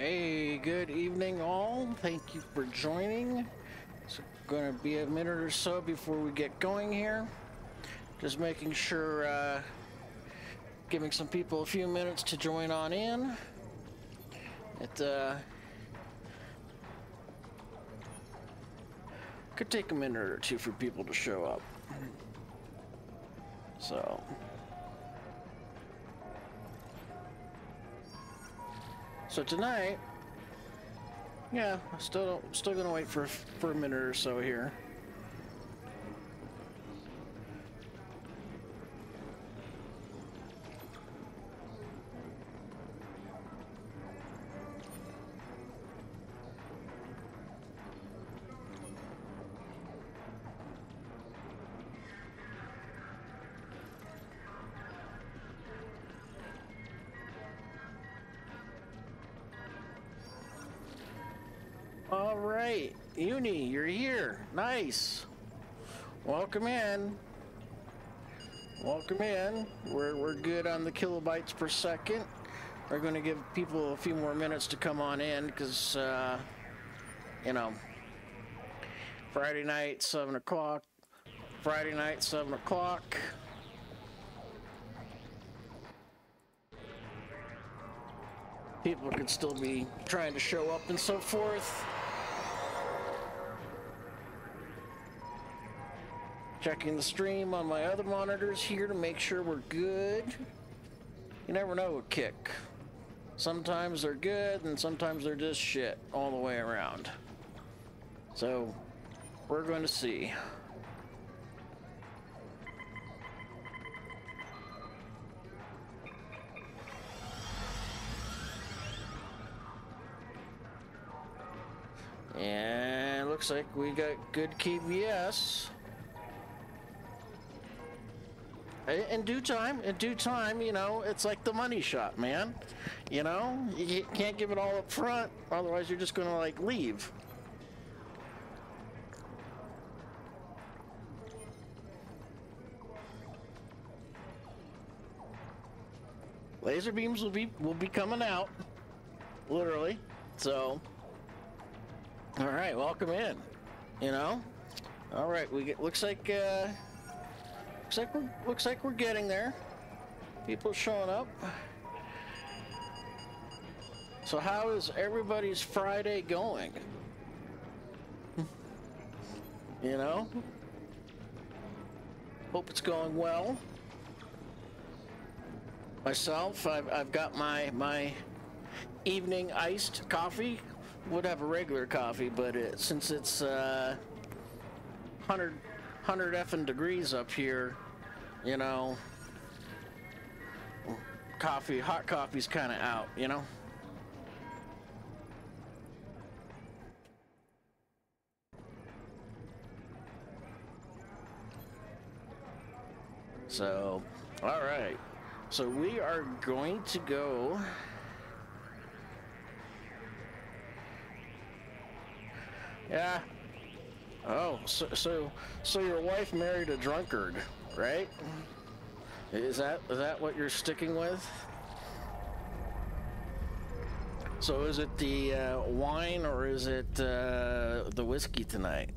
Hey, good evening all. Thank you for joining. It's going to be a minute or so before we get going here. Just making sure, giving some people a few minutes to join on in. It could take a minute or two for people to show up. So tonight, yeah, still gonna wait for a minute or so here. All right, Uni, you're here. Nice. Welcome in. Welcome in. We're good on the kilobytes per second. We're going to give people a few more minutes to come on in because, you know, Friday night, 7 o'clock. Friday night, 7 o'clock. People could still be trying to show up and so forth. Checking the stream on my other monitors here to make sure we're good. You never know with Kick. Sometimes they're good and sometimes they're just shit all the way around. So, we're going to see. And looks like we got good KVS. In due time, you know, it's like the money shot, man. You know, you can't give it all up front, otherwise you're just gonna, like, leave. Laser beams will be coming out, literally. So, all right, welcome in. You know, all right, looks like we're getting there. People showing up. So how is everybody's Friday going? You know? Hope it's going well. Myself, I've got my evening iced coffee. Would have a regular coffee, but since it's 100 effing degrees up here, you know, hot coffee's kind of out, you know? So, all right. So we are going to go. Yeah. Oh, so your wife married a drunkard, right? Is that what you're sticking with? So is it the wine or is it the whiskey tonight?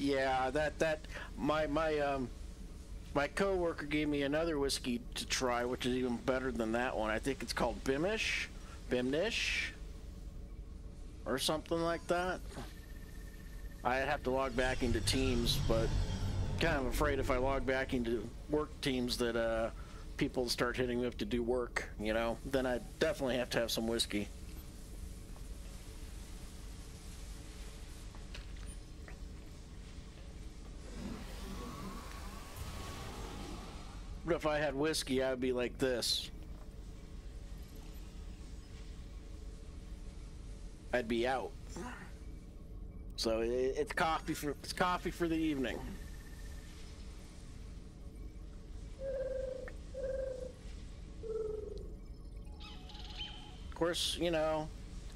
Yeah, that my coworker gave me another whiskey to try, which is even better than that one. I think it's called Bimnish, or something like that. I'd have to log back into Teams, but kind of afraid if I log back into work Teams that people start hitting me up to do work, you know, then I definitely have to have some whiskey. But if I had whiskey, I'd be like this. I'd be out. So it's coffee for the evening. Of course, you know,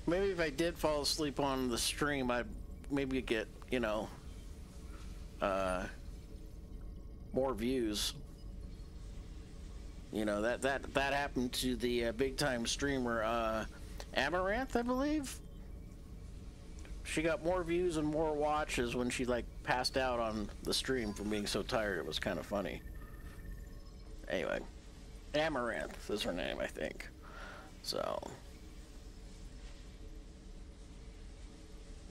maybe if I did fall asleep on the stream, I'd maybe get, you know, more views. You know, that happened to the big time streamer Amaranth, I believe. She got more views and more watches when she like passed out on the stream from being so tired. It was kind of funny. Anyway, Amaranth is her name, I think. So,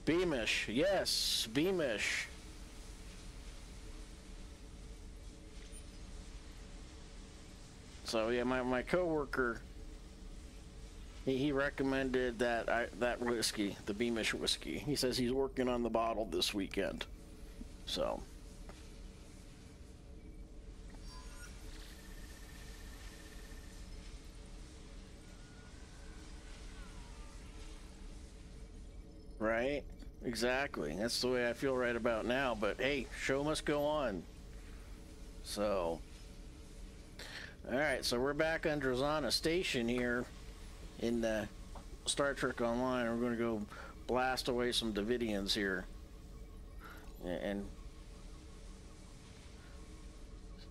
Beamish, yes, Beamish. So yeah, my coworker, he recommended that whiskey, the Beamish whiskey. He says he's working on the bottle this weekend. So. Right? Exactly. That's the way I feel right about now. But hey, show must go on. So. Alright, so we're back on Drazana Station here in Star Trek Online. We're going to go blast away some Davidians here. And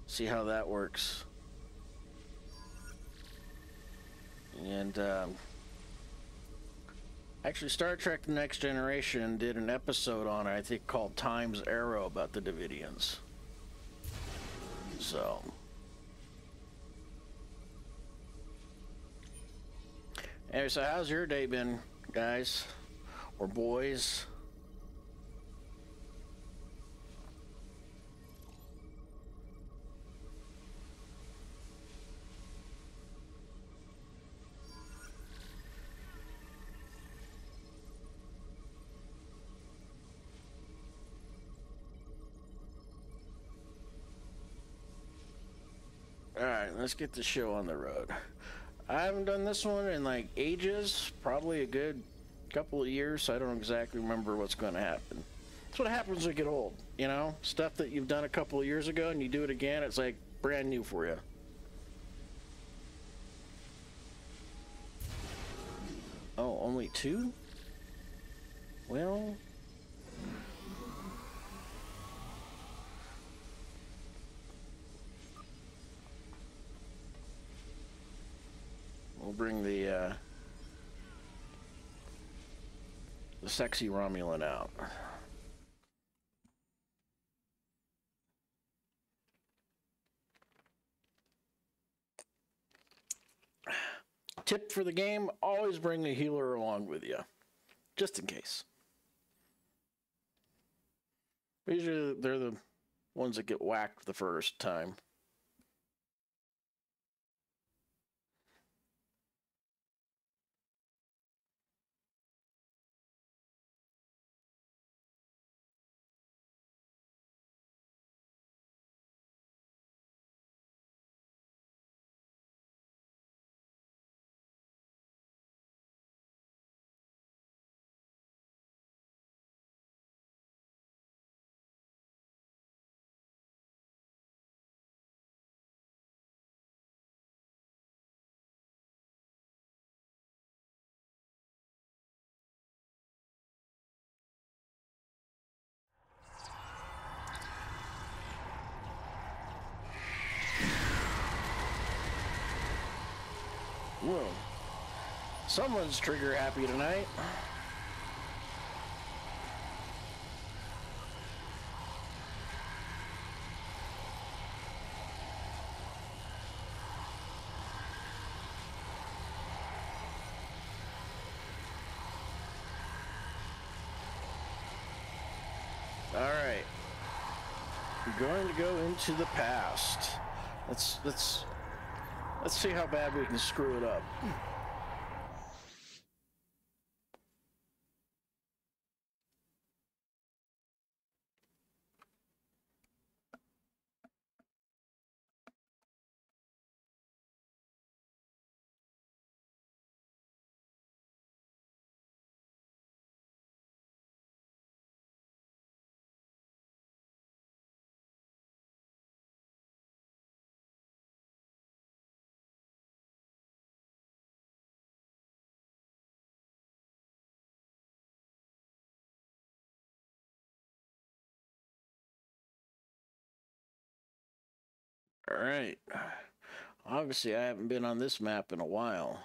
see how that works. And actually, Star Trek The Next Generation did an episode on it, I think, called Time's Arrow about the Davidians. So. Anyway, so how's your day been, guys? Or boys? Alright, let's get the show on the road. I haven't done this one in like ages, probably a good couple of years, so I don't exactly remember what's going to happen. That's what happens when you get old, you know? Stuff that you've done a couple of years ago and you do it again, it's like brand new for you. Oh, only two? Well... we'll bring the sexy Romulan out. Tip for the game, always bring a healer along with you. Just in case. Usually they're the ones that get whacked the first time. Whoa. Someone's trigger happy tonight. All right. We're going to go into the past. Let's see how bad we can screw it up. All right. Obviously, I haven't been on this map in a while.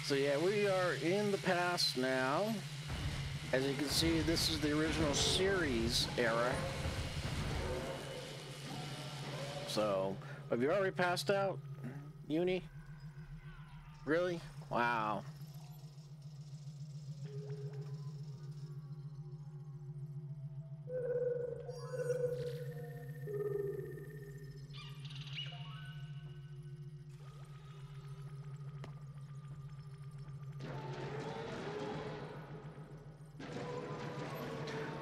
So yeah, we are in the past now. As you can see, this is the original series era. So, have you already passed out, Uni? Really? Wow.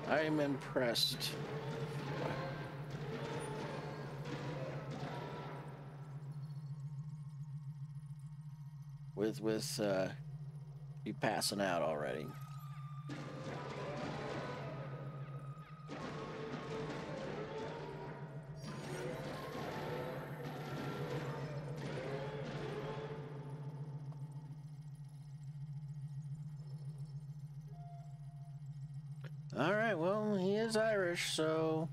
I am impressed. With you passing out already. All right, well, he is Irish, so...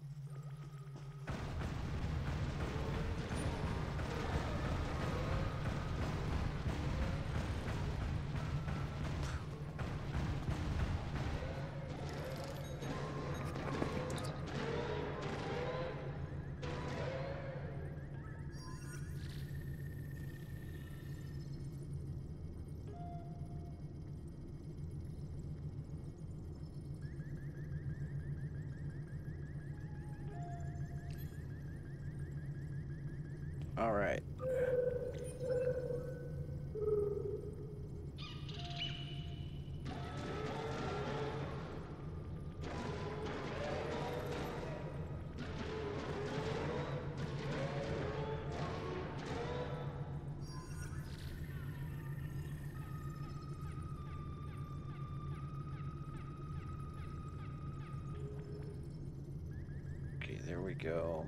All right. Okay, there we go.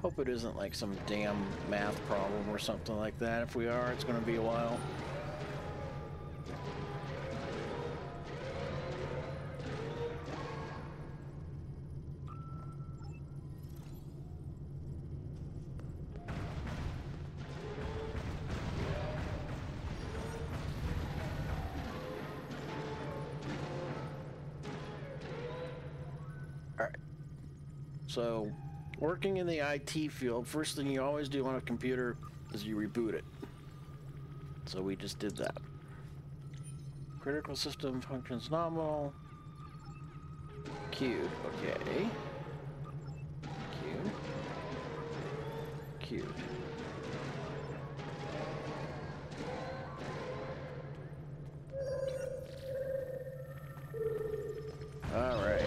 Hope it isn't like some damn math problem or something like that. If we are, it's going to be a while. All right. So, working in the IT field, first thing you always do on a computer is you reboot it. So we just did that. Critical system functions nominal. Queued. Okay. Queued. Queued. All right.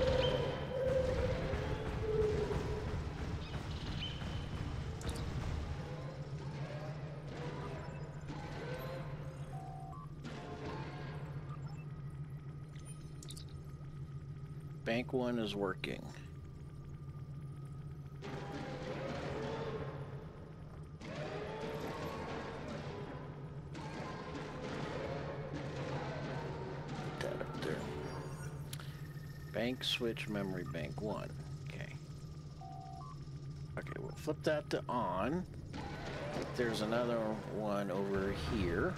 Bank 1 is working. Put that up there. Bank switch memory bank 1. Okay. Okay, we'll flip that to on. There's another one over here.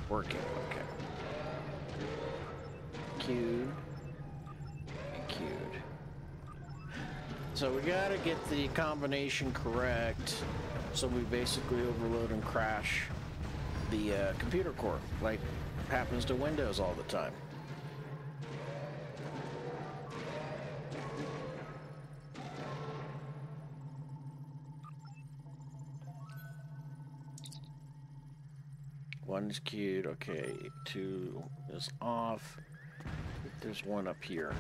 Working, okay. Queued. And queued. So we gotta get the combination correct, so we basically overload and crash the computer core, like happens to Windows all the time. 1 is queued. Okay, 2 is off. There's 1 up here.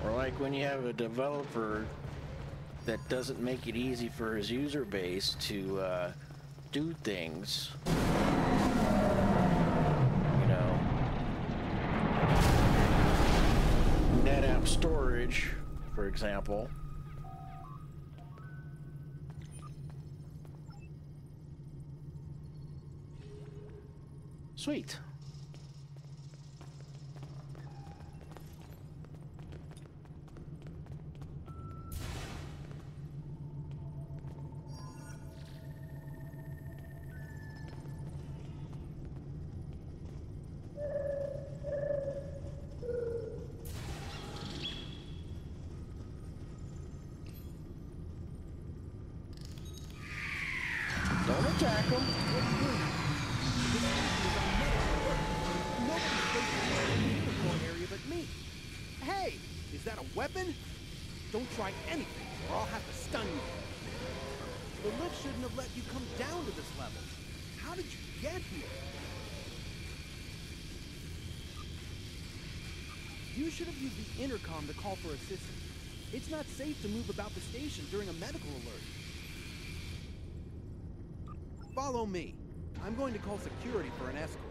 Or like when you have a developer that doesn't make it easy for his user base to do things. You know, NetApp storage, for example. Sweet. Don't attack him. Area but me. Hey, is that a weapon? Don't try anything, or I'll have to stun you. The lift shouldn't have let you come down to this level. How did you get here? You should have used the intercom to call for assistance. It's not safe to move about the station during a medical alert. Follow me. I'm going to call security for an escort.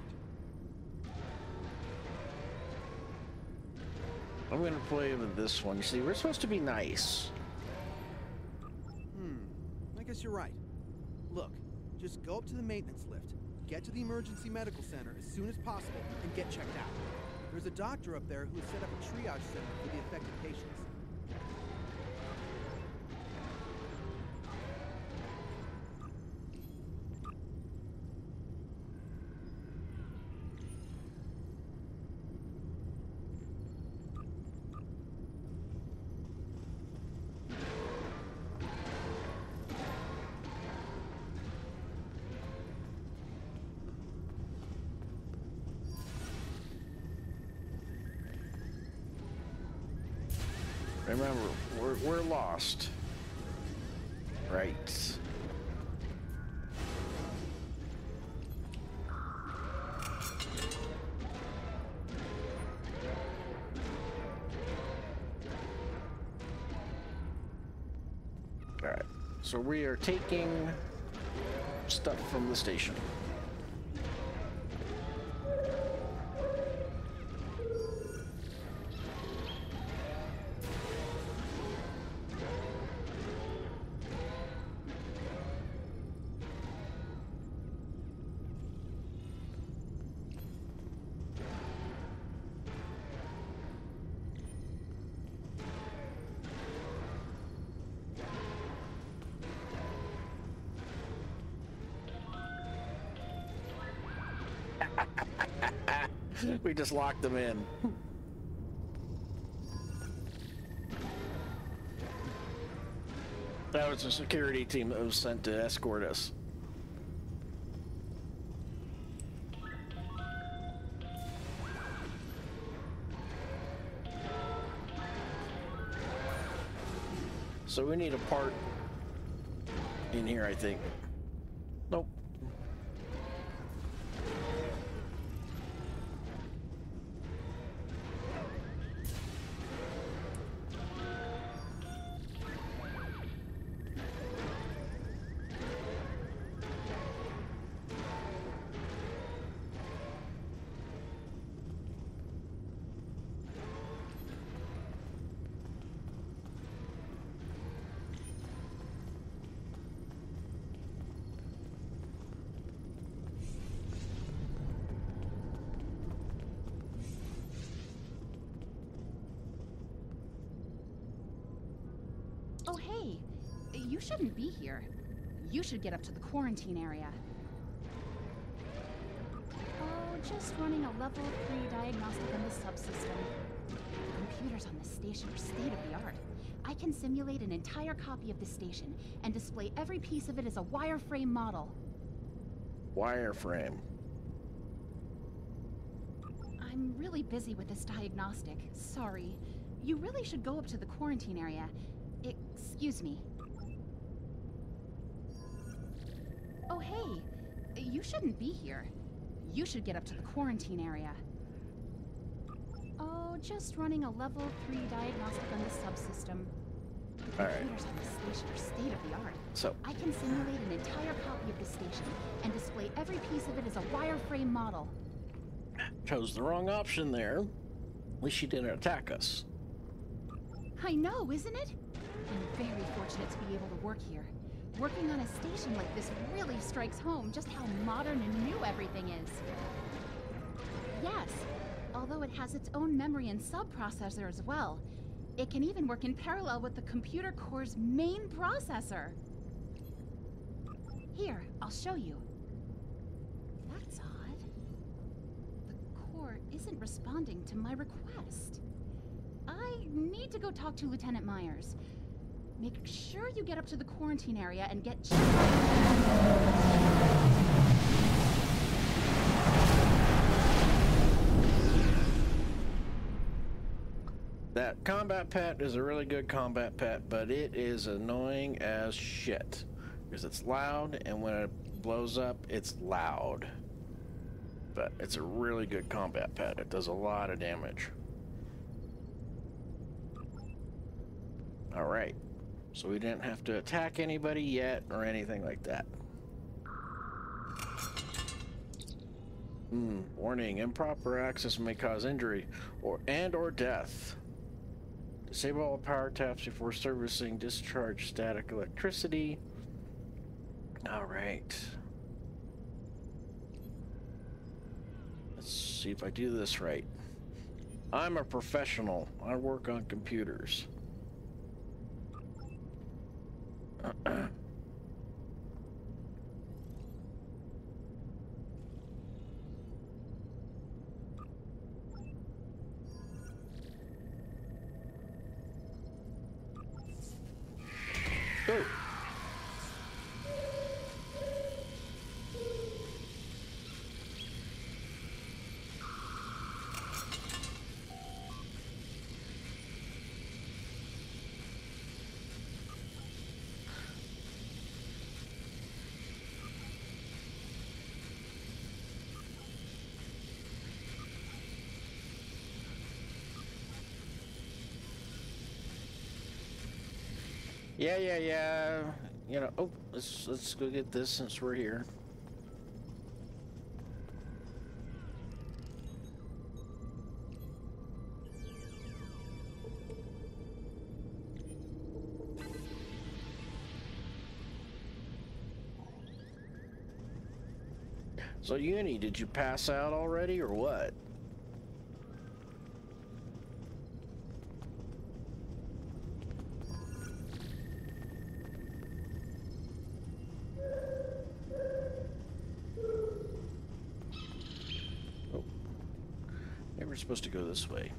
I'm going to play with this one. You see, we're supposed to be nice. I guess you're right. Look, just go up to the maintenance lift, get to the emergency medical center as soon as possible, and get checked out. There's a doctor up there who has set up a triage center for the affected patients. Remember, we're lost. Right. Alright. So we are taking stuff from the station. We just locked them in. That was a security team that was sent to escort us. So we need a part in here, I think. Nope. Oh, hey, you shouldn't be here. You should get up to the quarantine area. Oh, just running a level 3 diagnostic on the subsystem. The computers on this station are state-of-the-art. I can simulate an entire copy of the station and display every piece of it as a wireframe model. Wireframe. I'm really busy with this diagnostic. Sorry. You really should go up to the quarantine area. Excuse me. Oh, hey. You shouldn't be here. You should get up to the quarantine area. Oh, just running a level 3 diagnostic on the subsystem. The computers on the station are state-of-the-art. So I can simulate an entire copy of the station and display every piece of it as a wireframe model. chose the wrong option there. At least she didn't attack us. I know, isn't it? I'm very fortunate to be able to work here. Working on a station like this really strikes home just how modern and new everything is. Yes, although it has its own memory and subprocessor as well. It can even work in parallel with the computer core's main processor. Here, I'll show you. That's odd. The core isn't responding to my request. I need to go talk to Lieutenant Myers. Make sure you get up to the quarantine area and get checked. That combat pet is a really good combat pet, but it is annoying as shit. Because it's loud, and when it blows up, it's loud. But it's a really good combat pet. It does a lot of damage. Alright. So we didn't have to attack anybody yet, or anything like that. Warning, improper access may cause injury or death. Disable all power taps before servicing discharge static electricity. Alright. Let's see if I do this right. I'm a professional. I work on computers. Oh. Yeah. You know, oh, let's go get this since we're here. So Uni, did you pass out already or what? We're supposed to go this way.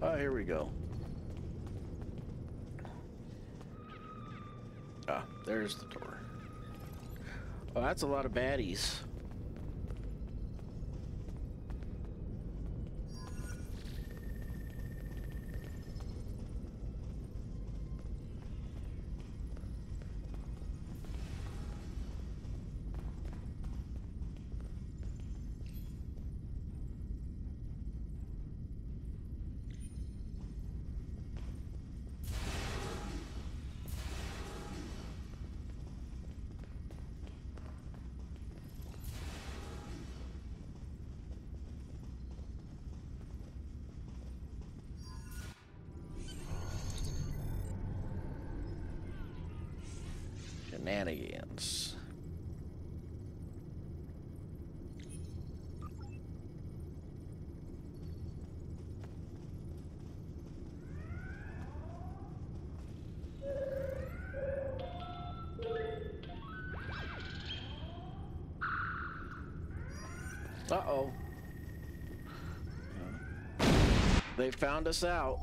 Oh, here we go. Ah, there's the door. Oh, that's a lot of baddies. Shenanigans. Uh-oh. They found us out.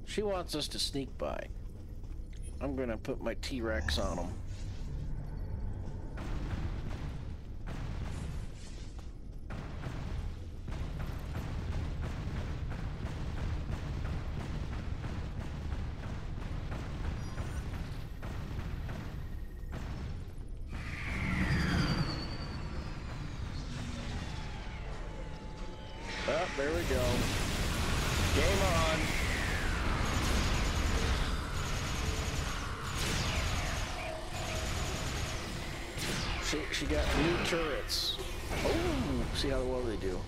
She wants us to sneak by. I'm gonna put my T-Rex on them. Oh, there we go. Game on. She got new turrets. Oh, see how well they do.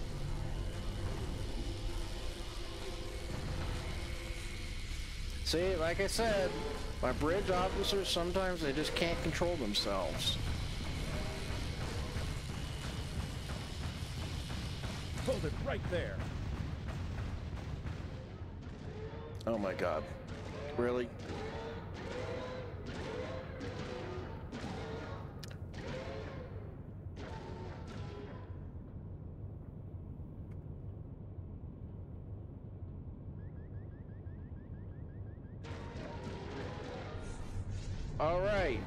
See, like I said, my bridge officers, sometimes they just can't control themselves. Hold it right there. Oh my god. Really? All right.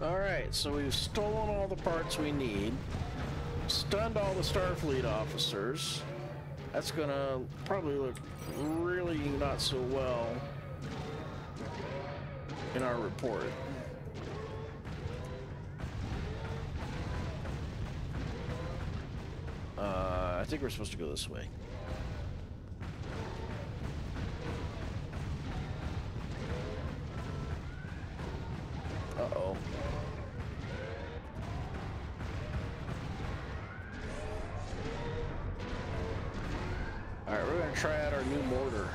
Alright, so we've stolen all the parts we need, stunned all the Starfleet officers. That's gonna probably look really not so well in our report. I think we're supposed to go this way. Uh-oh. Alright, we're gonna try out our new mortar.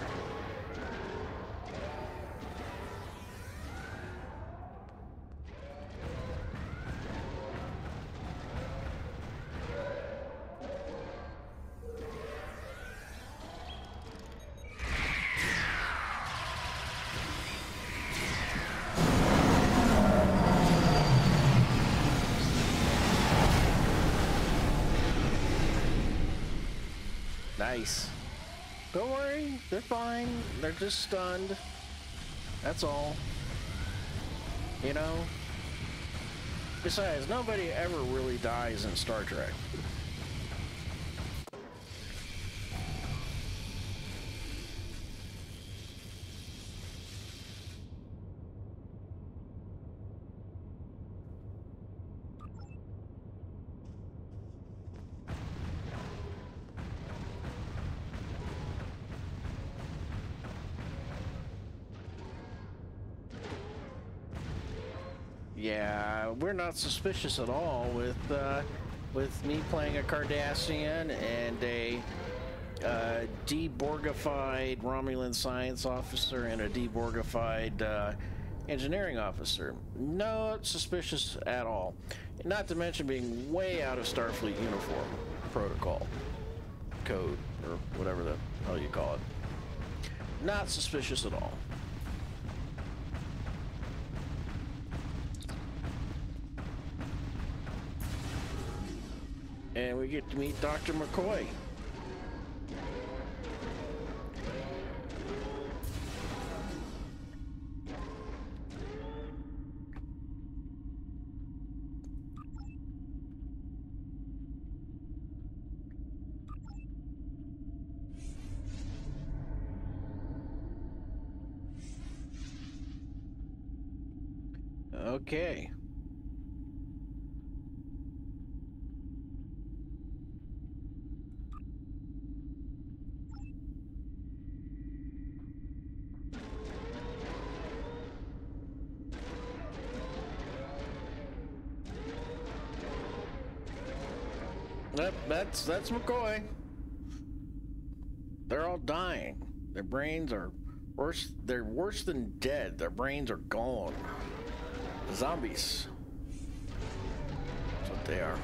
Nice. Don't worry, they're fine. They're just stunned. That's all. You know? Besides, nobody ever really dies in Star Trek. Yeah, we're not suspicious at all with me playing a Cardassian and a deborgified Romulan science officer and a deborgified engineering officer. No suspicious at all. Not to mention being way out of Starfleet uniform protocol code or whatever the hell you call it. Not suspicious at all. And we get to meet Dr. McCoy. Okay. That's McCoy. They're all dying. Their brains are worse. They're worse than dead. Their brains are gone. Zombies. That's what they are.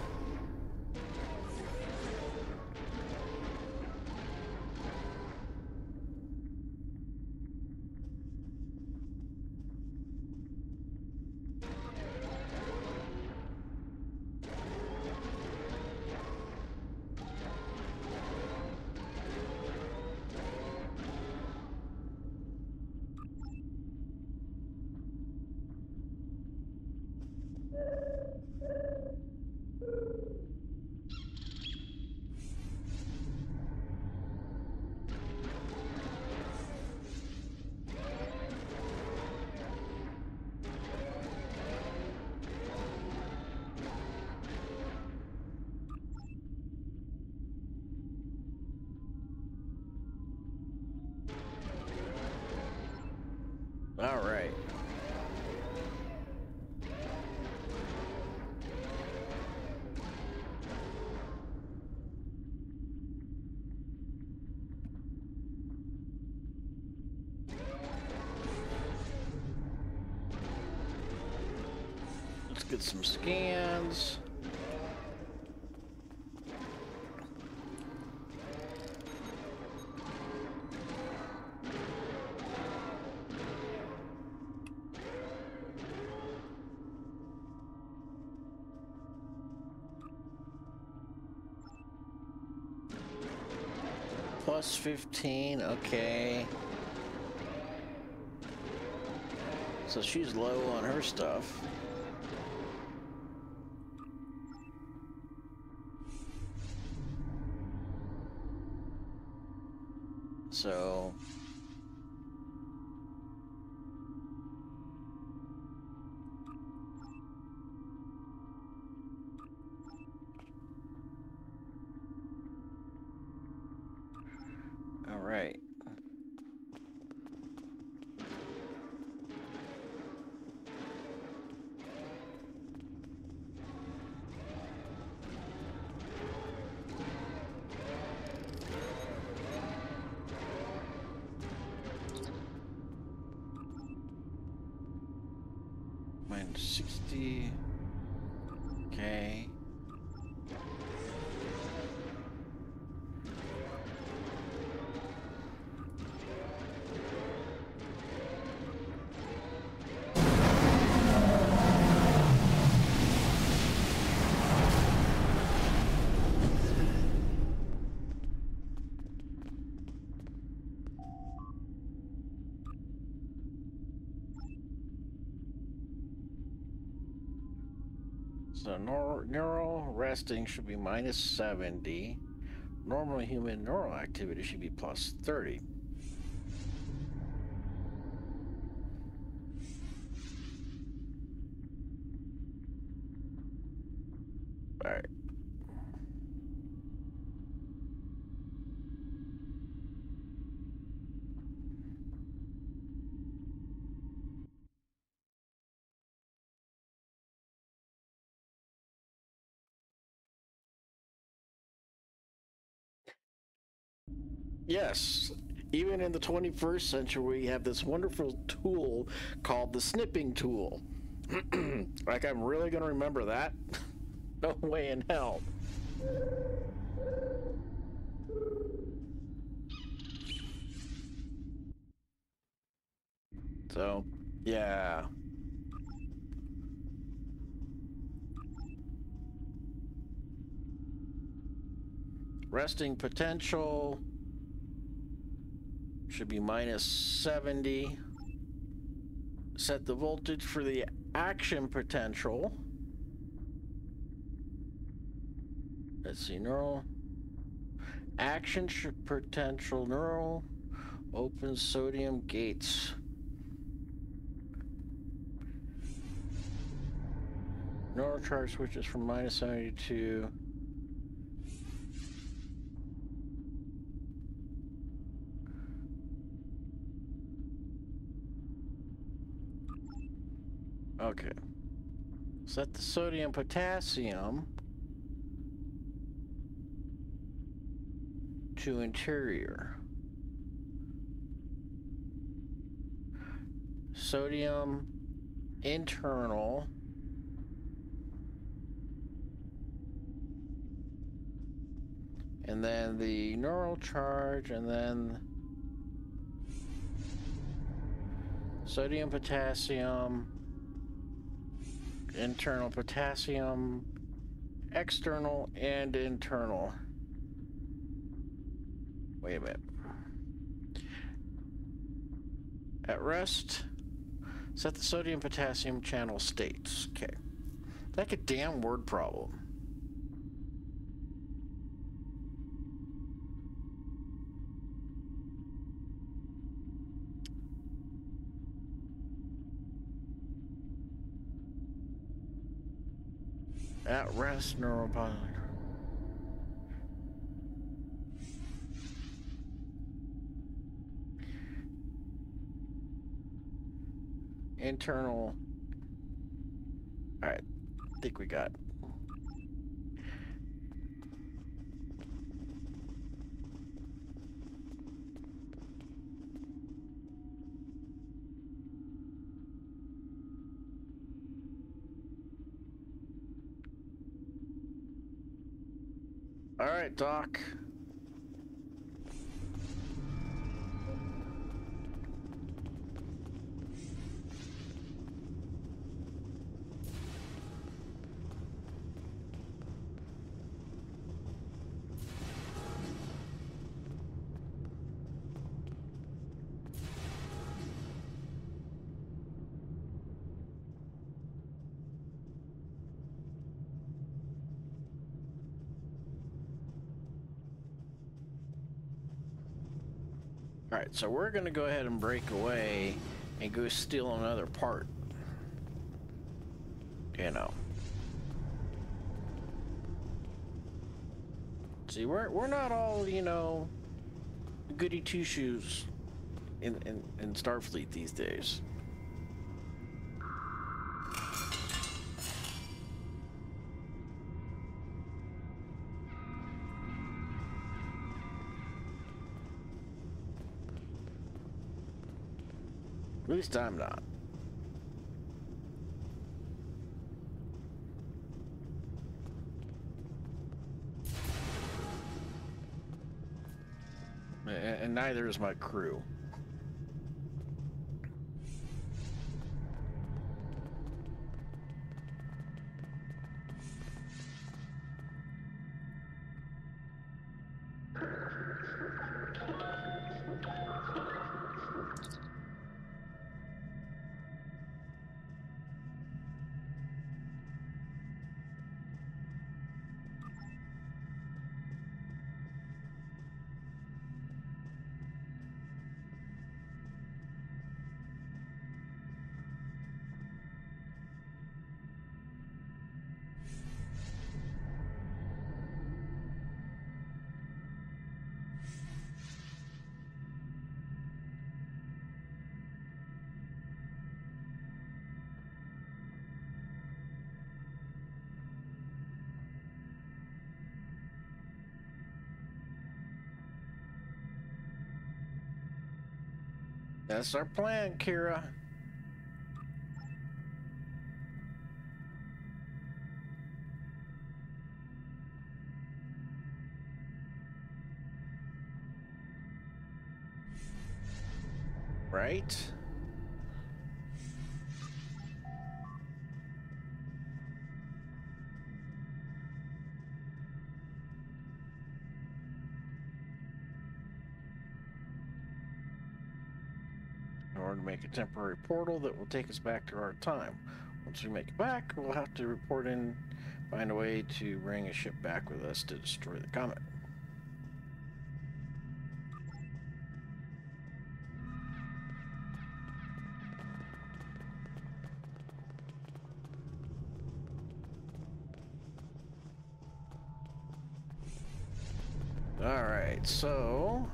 All right. Let's get some scans. Plus 15, okay. So she's low on her stuff. So all right. Minus 60. Okay. So neural resting should be minus 70. Normal human neural activity should be plus 30. All right. Yes, even in the 21st century, we have this wonderful tool called the snipping tool. Like, I'm really going to remember that? No way in hell. So, yeah. Resting potential should be minus 70. Set the voltage for the action potential. Let's see, neural. Action potential, neural. Open sodium gates. Neural charge switches from minus 70 to... Okay. Set the sodium potassium. to interior. Sodium internal. And then the neural charge, and then sodium, potassium, internal potassium, external and internal. Wait a minute. At rest, set the sodium potassium channel states. Okay. Like a damn word problem. At rest, neuropilot. Internal. Alright, I think we got it. Alright, Doc. Alright, so we're gonna go ahead and break away and go steal another part. You know. See, we're not all, you know, goody two-shoes in Starfleet these days. At least I'm not. And neither is my crew. That's our plan, Kira. Right? In order to make a temporary portal that will take us back to our time. Once we make it back, we'll have to report in, find a way to bring a ship back with us to destroy the comet. Alright, so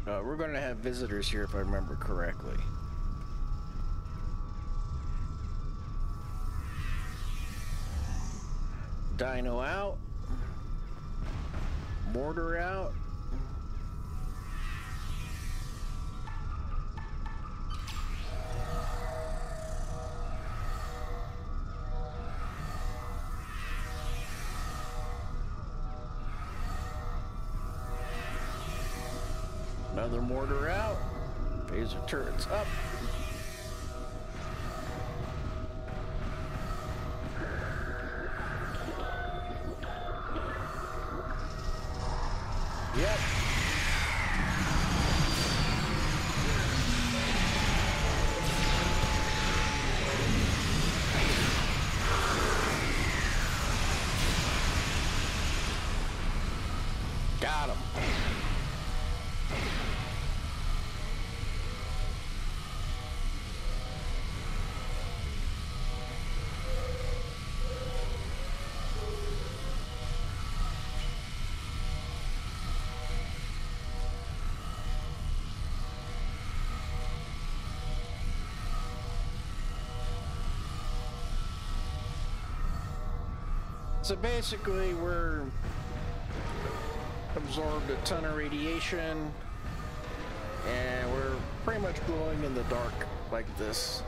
we're going to have visitors here if I remember correctly. Dino out. Mortar out. Another mortar out. Phaser turrets up. Yep. Got him. So basically, we're absorbed a ton of radiation, and we're pretty much glowing in the dark like this.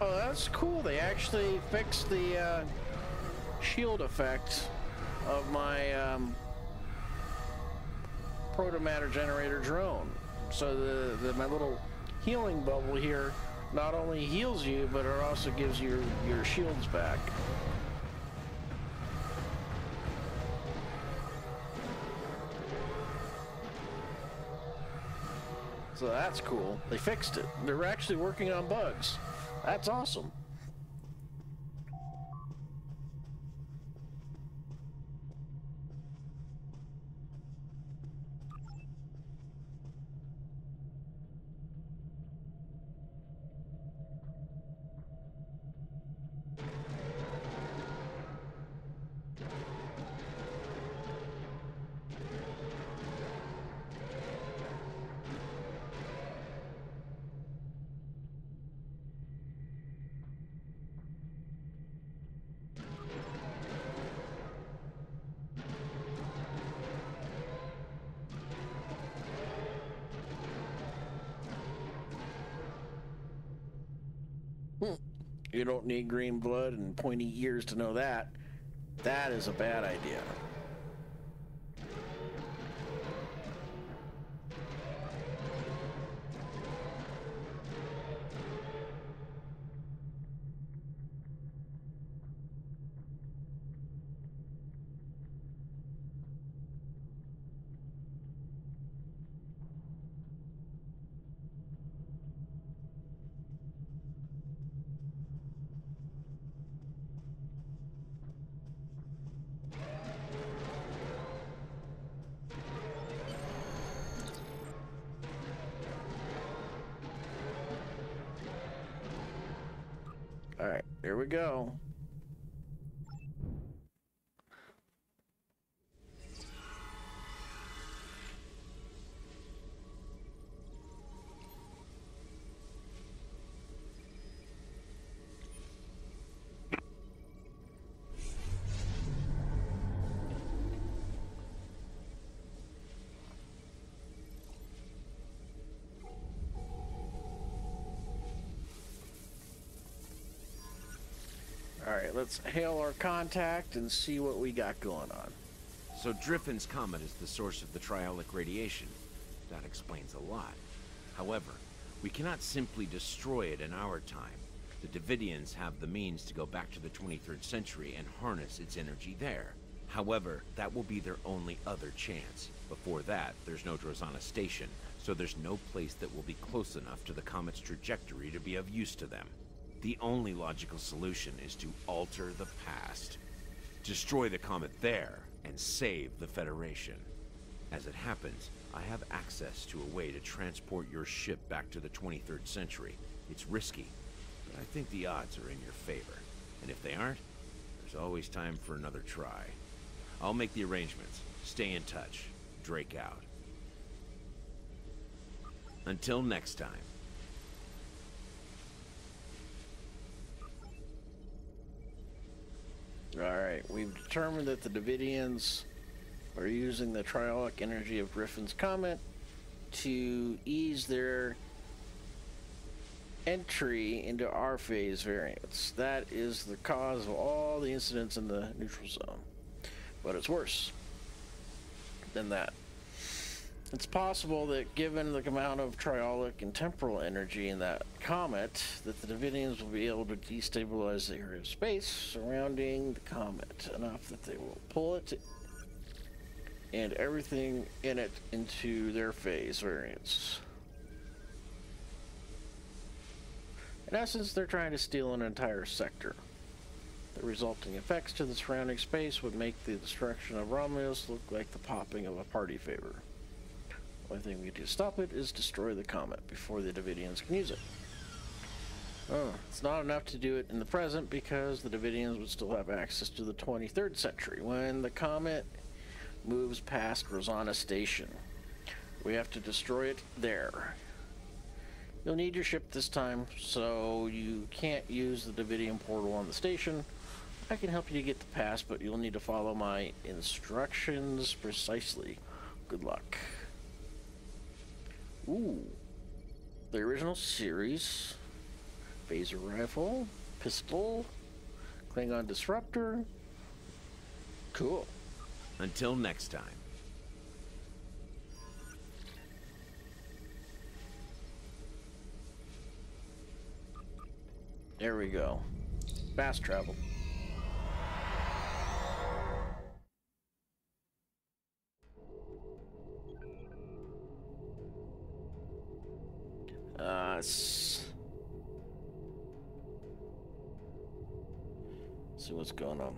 Oh, that's cool. They actually fixed the shield effect of my protomatter generator drone. So my little healing bubble here not only heals you, but it also gives you your shields back. So that's cool. They fixed it. They're actually working on bugs. That's awesome. You don't need green blood and pointy ears to know that. That is a bad idea. All right, here we go. All right, let's hail our contact and see what we got going on. So Driffin's comet is the source of the triolic radiation. That explains a lot. However, we cannot simply destroy it in our time. The Davidians have the means to go back to the 23rd century and harness its energy there. However, that will be their only other chance. Before that, there's no Drozana station, so there's no place that will be close enough to the comet's trajectory to be of use to them. The only logical solution is to alter the past. Destroy the comet there, and save the Federation. As it happens, I have access to a way to transport your ship back to the 23rd century. It's risky, but I think the odds are in your favor. And if they aren't, there's always time for another try. I'll make the arrangements. Stay in touch. Drake out. Until next time. Alright, we've determined that the Davidians are using the triolic energy of Griffin's comet to ease their entry into our phase variants. That is the cause of all the incidents in the neutral zone. But it's worse than that. It's possible that given the amount of triolic and temporal energy in that comet, that the Davidians will be able to destabilize the area of space surrounding the comet enough that they will pull it and everything in it into their phase variants. In essence, they're trying to steal an entire sector. The resulting effects to the surrounding space would make the destruction of Romulus look like the popping of a party favor. The only thing we do to stop it is destroy the comet before the Davidians can use it. Oh, it's not enough to do it in the present because the Davidians would still have access to the 23rd century when the comet moves past Rosanna Station. We have to destroy it there. You'll need your ship this time, so you can't use the Davidian portal on the station. I can help you to get the pass, but you'll need to follow my instructions precisely. Good luck. Ooh. The original series. Phaser rifle. Pistol. Klingon disruptor. Cool. Until next time. There we go. Fast travel. See what's going on.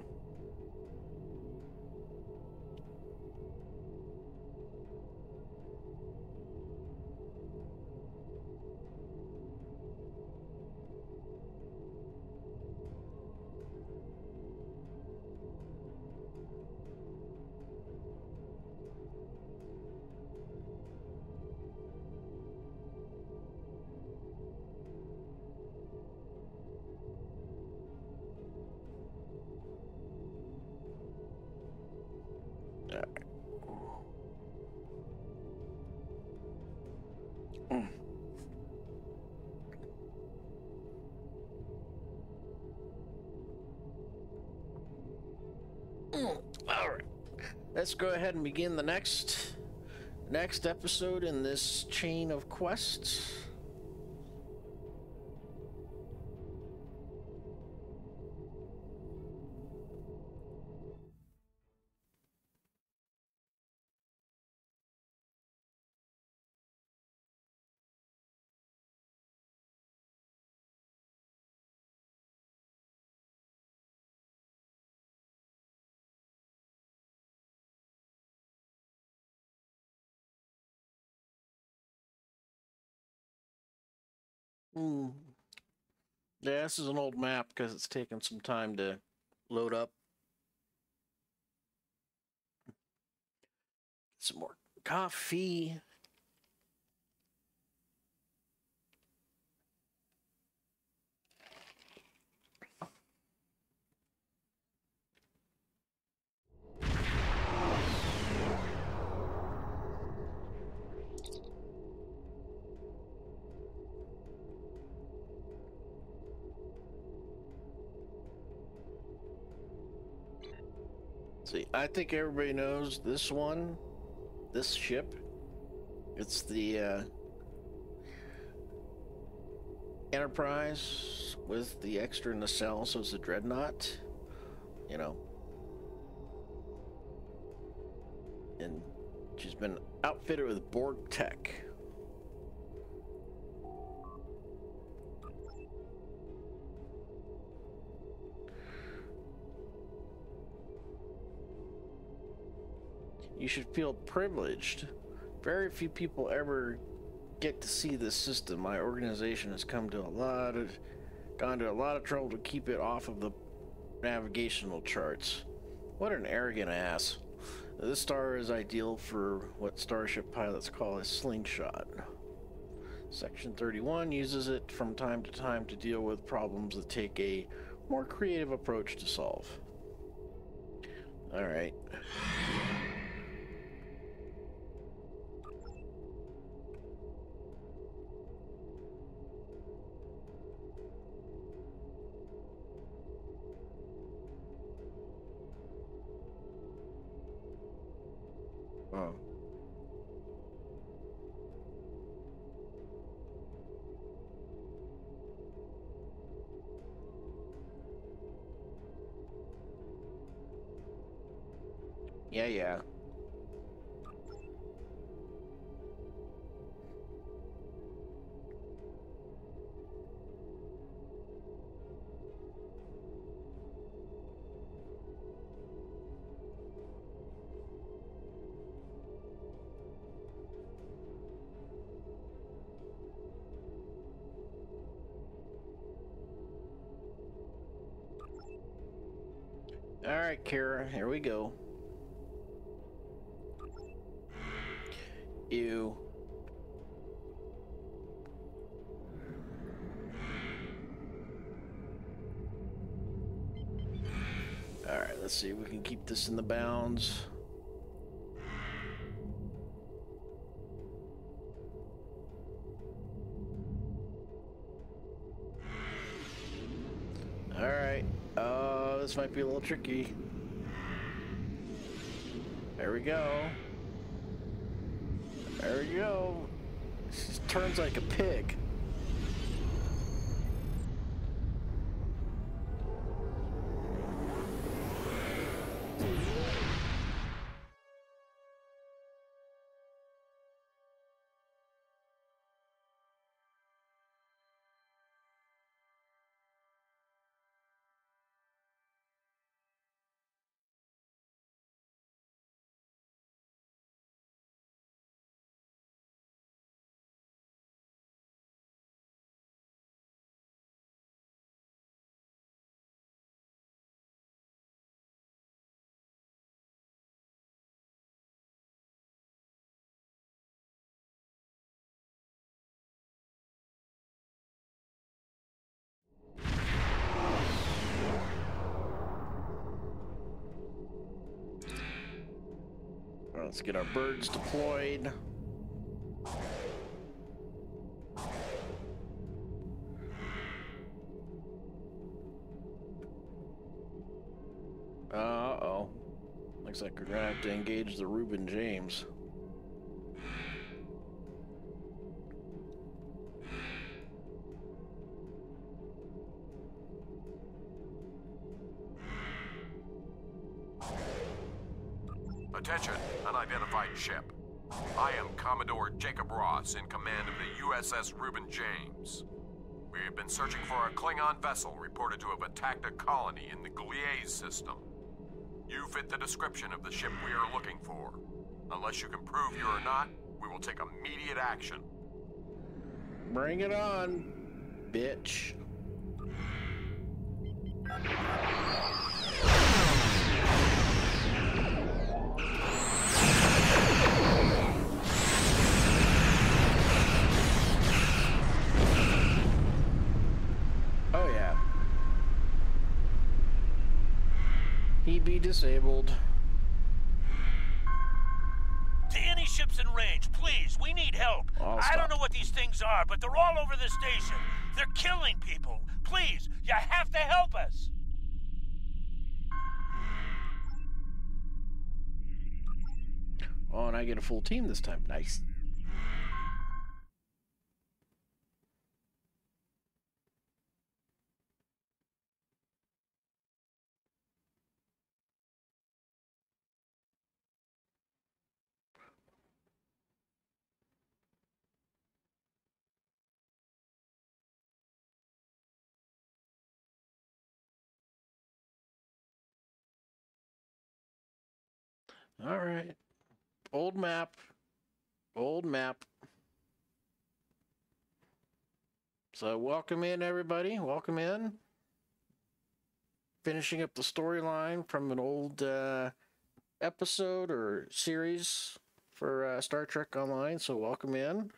Alright, let's go ahead and begin the next episode in this chain of quests. Yeah, this is an old map because it's taken some time to load up. Some more coffee. See, I think everybody knows this one, this ship. It's the Enterprise with the extra nacelle, so it's a dreadnought, you know. And she's been outfitted with Borg tech. You should feel privileged. Very few people ever get to see this system. My organization has gone to a lot of trouble to keep it off of the navigational charts. What an arrogant ass. This star is ideal for what starship pilots call a slingshot. Section 31 uses it from time to time to deal with problems that take a more creative approach to solve. Alright. Oh. Yeah. Alright, Kara, here we go. Ew. Alright, let's see if we can keep this in the bounds. Alright, this might be a little tricky. There we go. There we go. This just turns like a pig. Let's get our birds deployed. Uh-oh. Looks like we're gonna have to engage the Reuben James. Attention, unidentified ship. I am Commodore Jacob Ross in command of the USS Reuben James. We have been searching for a Klingon vessel reported to have attacked a colony in the Gliese system. You fit the description of the ship we are looking for. Unless you can prove you are not, we will take immediate action. Bring it on, bitch. Oh yeah. He be disabled. To any ships in range, please, we need help. I don't know what these things are, but they're all over the station. They're killing people. Please, you have to help us. Oh, and I get a full team this time. Nice. All right. Old map. Old map. So welcome in, everybody. Welcome in. finishing up the storyline from an old episode or series for Star Trek Online, so welcome in.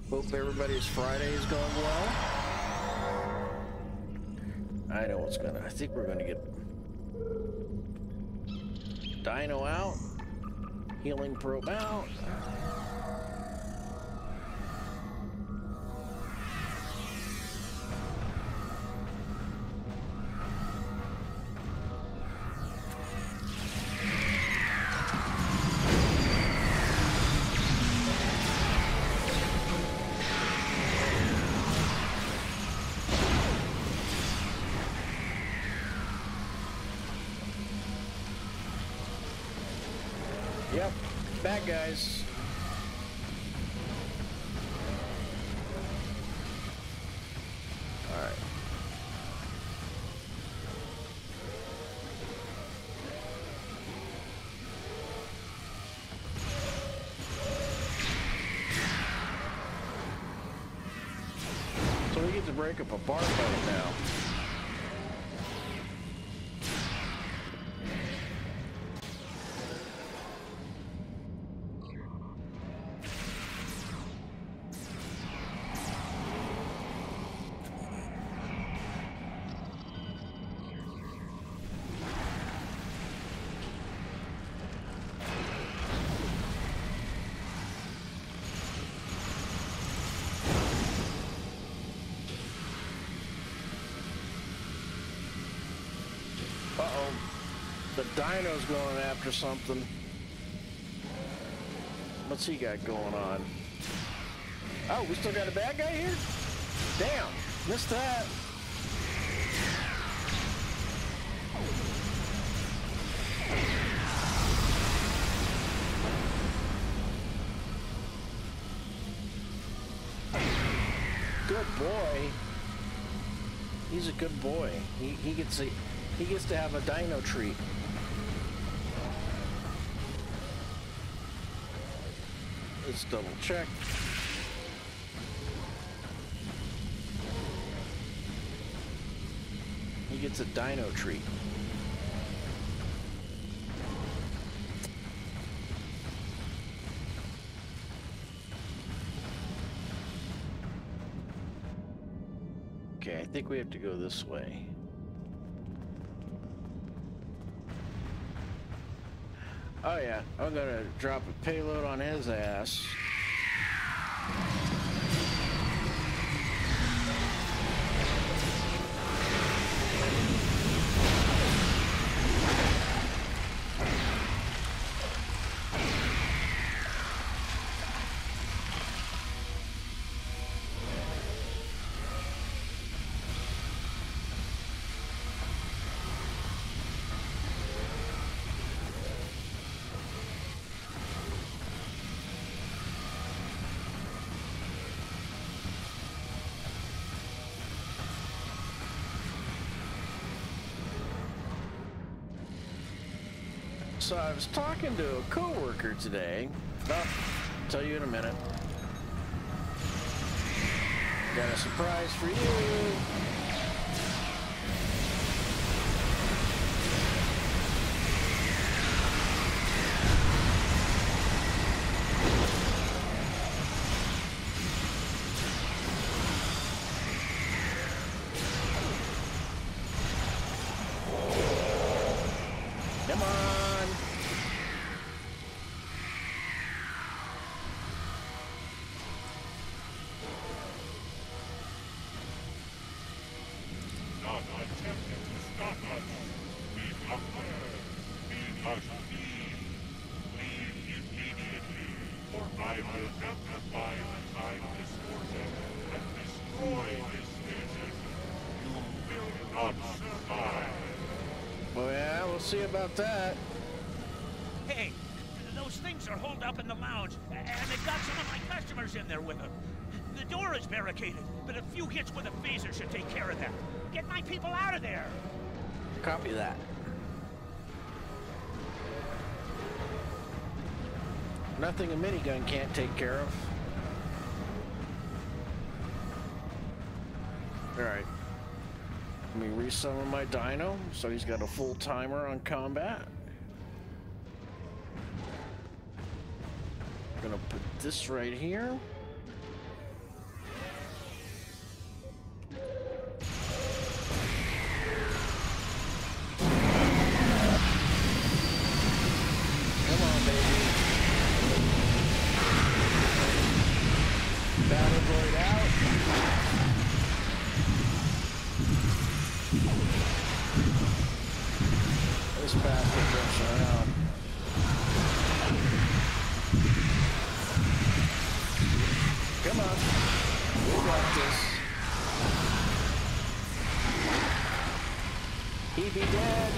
Hope everybody's Friday is going well. I know what's gonna, I think we're gonna get Dino out, healing probe out. Yep, bad guys. All right. So we get to break up a bar fight now. Uh-oh. The dino's going after something. What's he got going on? Oh, we still got a bad guy here? Damn, missed that. Good boy. He's a good boy. He gets to have a dino treat. Let's double check. He gets a dino treat. Okay, I think we have to go this way. Oh yeah, I'm gonna drop a payload on his ass. So I was talking to a coworker today. I'll tell you in a minute. Got a surprise for you. Come on. Well, yeah, we'll see about that. Hey, those things are holed up in the lounge, and they've got some of my customers in there with them. The door is barricaded, but a few hits with a phaser should take care of that. Get my people out of there! Copy that. Nothing a minigun can't take care of. Alright. Let me resummon my dino so he's got a full timer on combat. Gonna put this right here. Come on, baby. Battle droid out. This bastard jumps around. Come on. We got this. He be dead.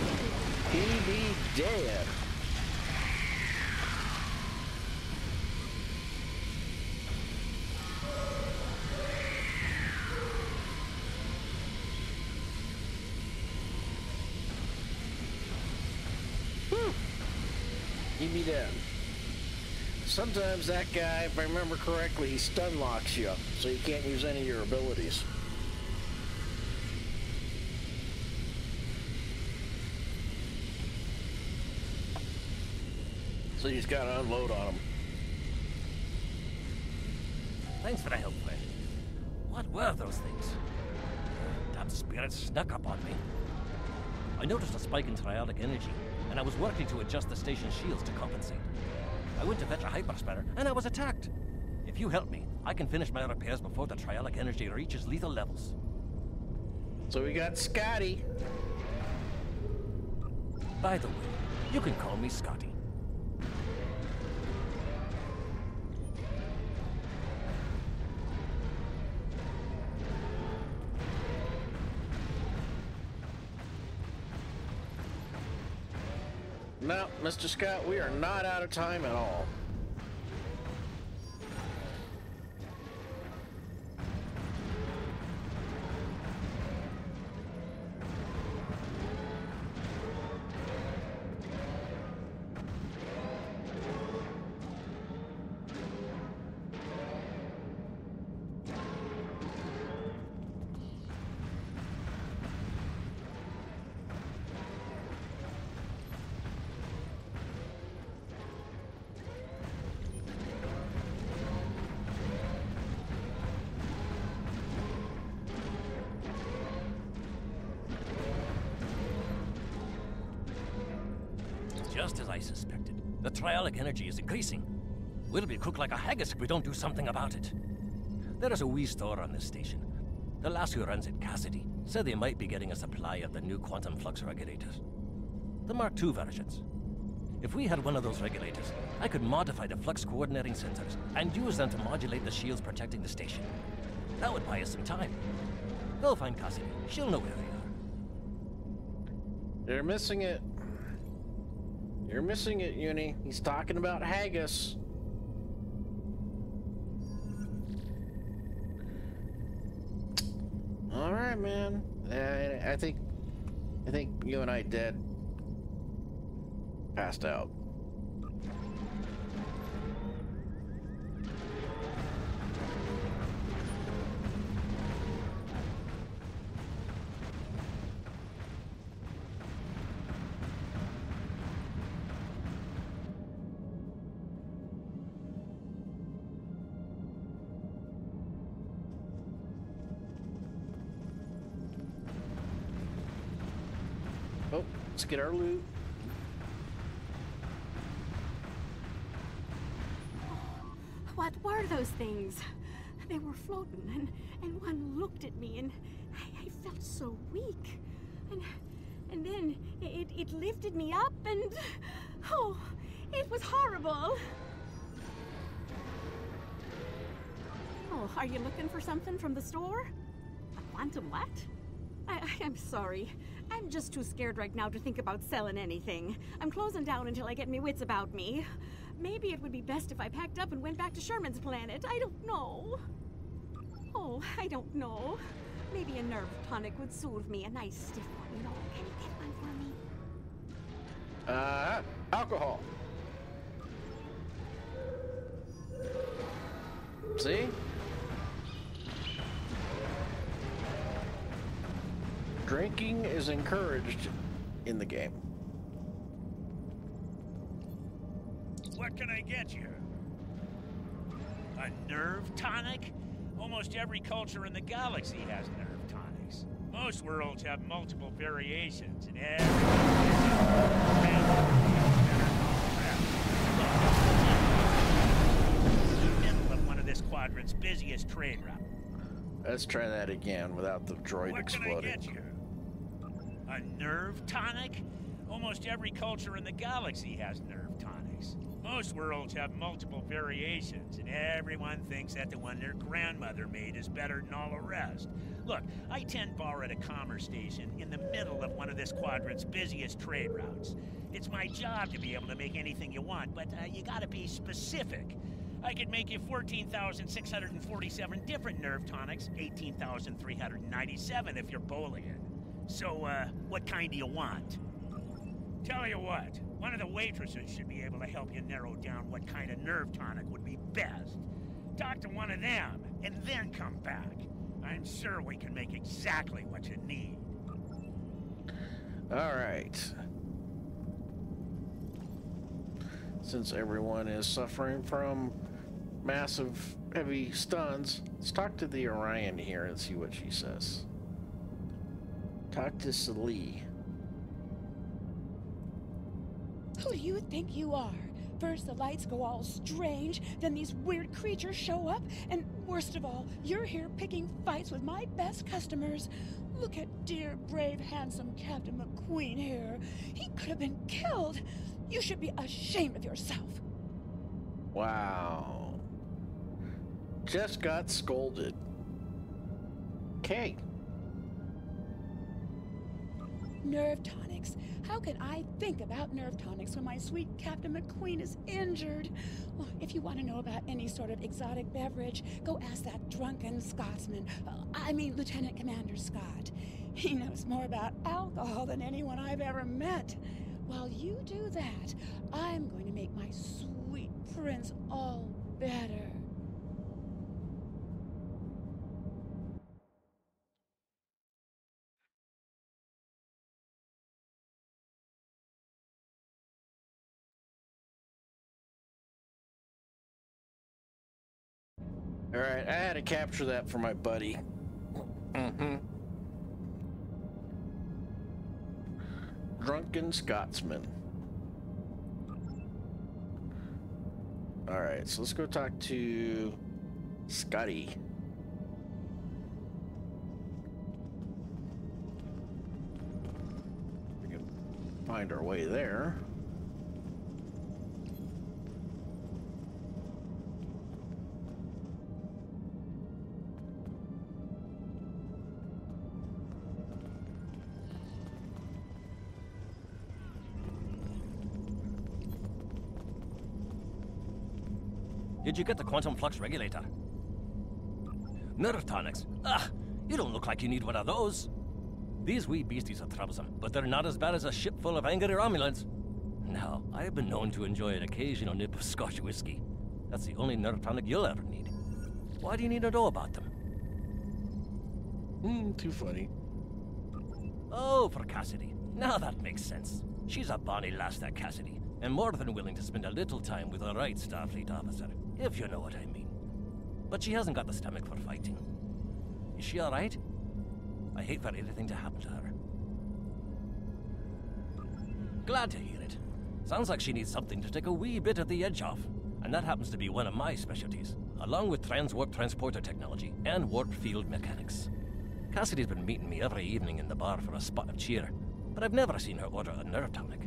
He be dead. He be dead. Sometimes that guy, if I remember correctly, he stun locks you, so you can't use any of your abilities. So you just gotta unload on him. Thanks for the help, friend. What were those things? Damn spirits snuck up on me. I noticed a spike in trialic energy, and I was working to adjust the station's shields to compensate. I went to fetch a hyperspanner, and I was attacked. If you help me, I can finish my repairs before the trialic energy reaches lethal levels. So we got Scotty. By the way, you can call me Scotty. No, Mr. Scott, we are not out of time at all. Just as I suspected, the trialic energy is increasing. We'll be cooked like a haggis if we don't do something about it. There is a wee store on this station. The lass who runs it, Cassidy, said they might be getting a supply of the new quantum flux regulators. The Mark II versions. If we had one of those regulators, I could modify the flux coordinating sensors and use them to modulate the shields protecting the station. That would buy us some time. Go find Cassidy. She'll know where they are. You're missing it. You're missing it, Uni. He's talking about haggis. All right, man. I think you and I dead passed out. Oh, let's get our loot. What were those things? They were floating, and one looked at me, and I felt so weak. And then it lifted me up, and oh, it was horrible. Oh, are you looking for something from the store? A quantum what? I'm sorry. I'm just too scared right now to think about selling anything. I'm closing down until I get my wits about me. Maybe it would be best if I packed up and went back to Sherman's planet. I don't know. Oh, I don't know. Maybe a nerve tonic would soothe me. A nice stiff one, you know. Can you get one for me? Alcohol. See? Drinking is encouraged in the game. What can I get you? A nerve tonic? Almost every culture in the galaxy has nerve tonics. Most worlds have multiple variations, and every middle of one of this quadrant's busiest trade routes. Let's try that again without the droid exploding. What can I get you? A nerve tonic? Almost every culture in the galaxy has nerve tonics. Most worlds have multiple variations, and everyone thinks that the one their grandmother made is better than all the rest. Look, I 10 bar at a commerce station in the middle of one of this quadrant's busiest trade routes. It's my job to be able to make anything you want, but you gotta be specific. I could make you 14,647 different nerve tonics, 18,397 if you're Bolian. So, what kind do you want? Tell you what, one of the waitresses should be able to help you narrow down what kind of nerve tonic would be best. Talk to one of them, and then come back. I'm sure we can make exactly what you need. All right. Since everyone is suffering from massive, heavy stuns, let's talk to the Orion here and see what she says. Talk to Celie. Who do you think you are? First the lights go all strange, then these weird creatures show up, and worst of all, you're here picking fights with my best customers. Look at dear, brave, handsome Captain McQueen here. He could have been killed. You should be ashamed of yourself. Wow. Just got scolded. Okay. Nerve tonics. How can I think about nerve tonics when my sweet Captain McQueen is injured? Well, if you want to know about any sort of exotic beverage, go ask that drunken Scotsman. Lieutenant Commander Scott. He knows more about alcohol than anyone I've ever met. While you do that, I'm going to make my sweet prince all better. All right, I had to capture that for my buddy. Drunken Scotsman. All right, so let's go talk to Scotty. We can find our way there. Did you get the quantum flux regulator? Nerve tonics? Ah, you don't look like you need one of those. These wee beasties are troublesome, but they're not as bad as a ship full of angry Romulans. Now, I have been known to enjoy an occasional nip of Scotch whiskey. That's the only nerve tonic you'll ever need. Why do you need to know about them? Too funny. Oh, for Cassidy. Now that makes sense. She's a bonny lass, that Cassidy, and more than willing to spend a little time with a right Starfleet officer, if you know what I mean. But she hasn't got the stomach for fighting. Is she all right? I hate for anything to happen to her. Glad to hear it. Sounds like she needs something to take a wee bit of the edge off. And that happens to be one of my specialties, along with transwarp transporter technology and warp field mechanics. Cassidy's been meeting me every evening in the bar for a spot of cheer, but I've never seen her order a nerve tonic.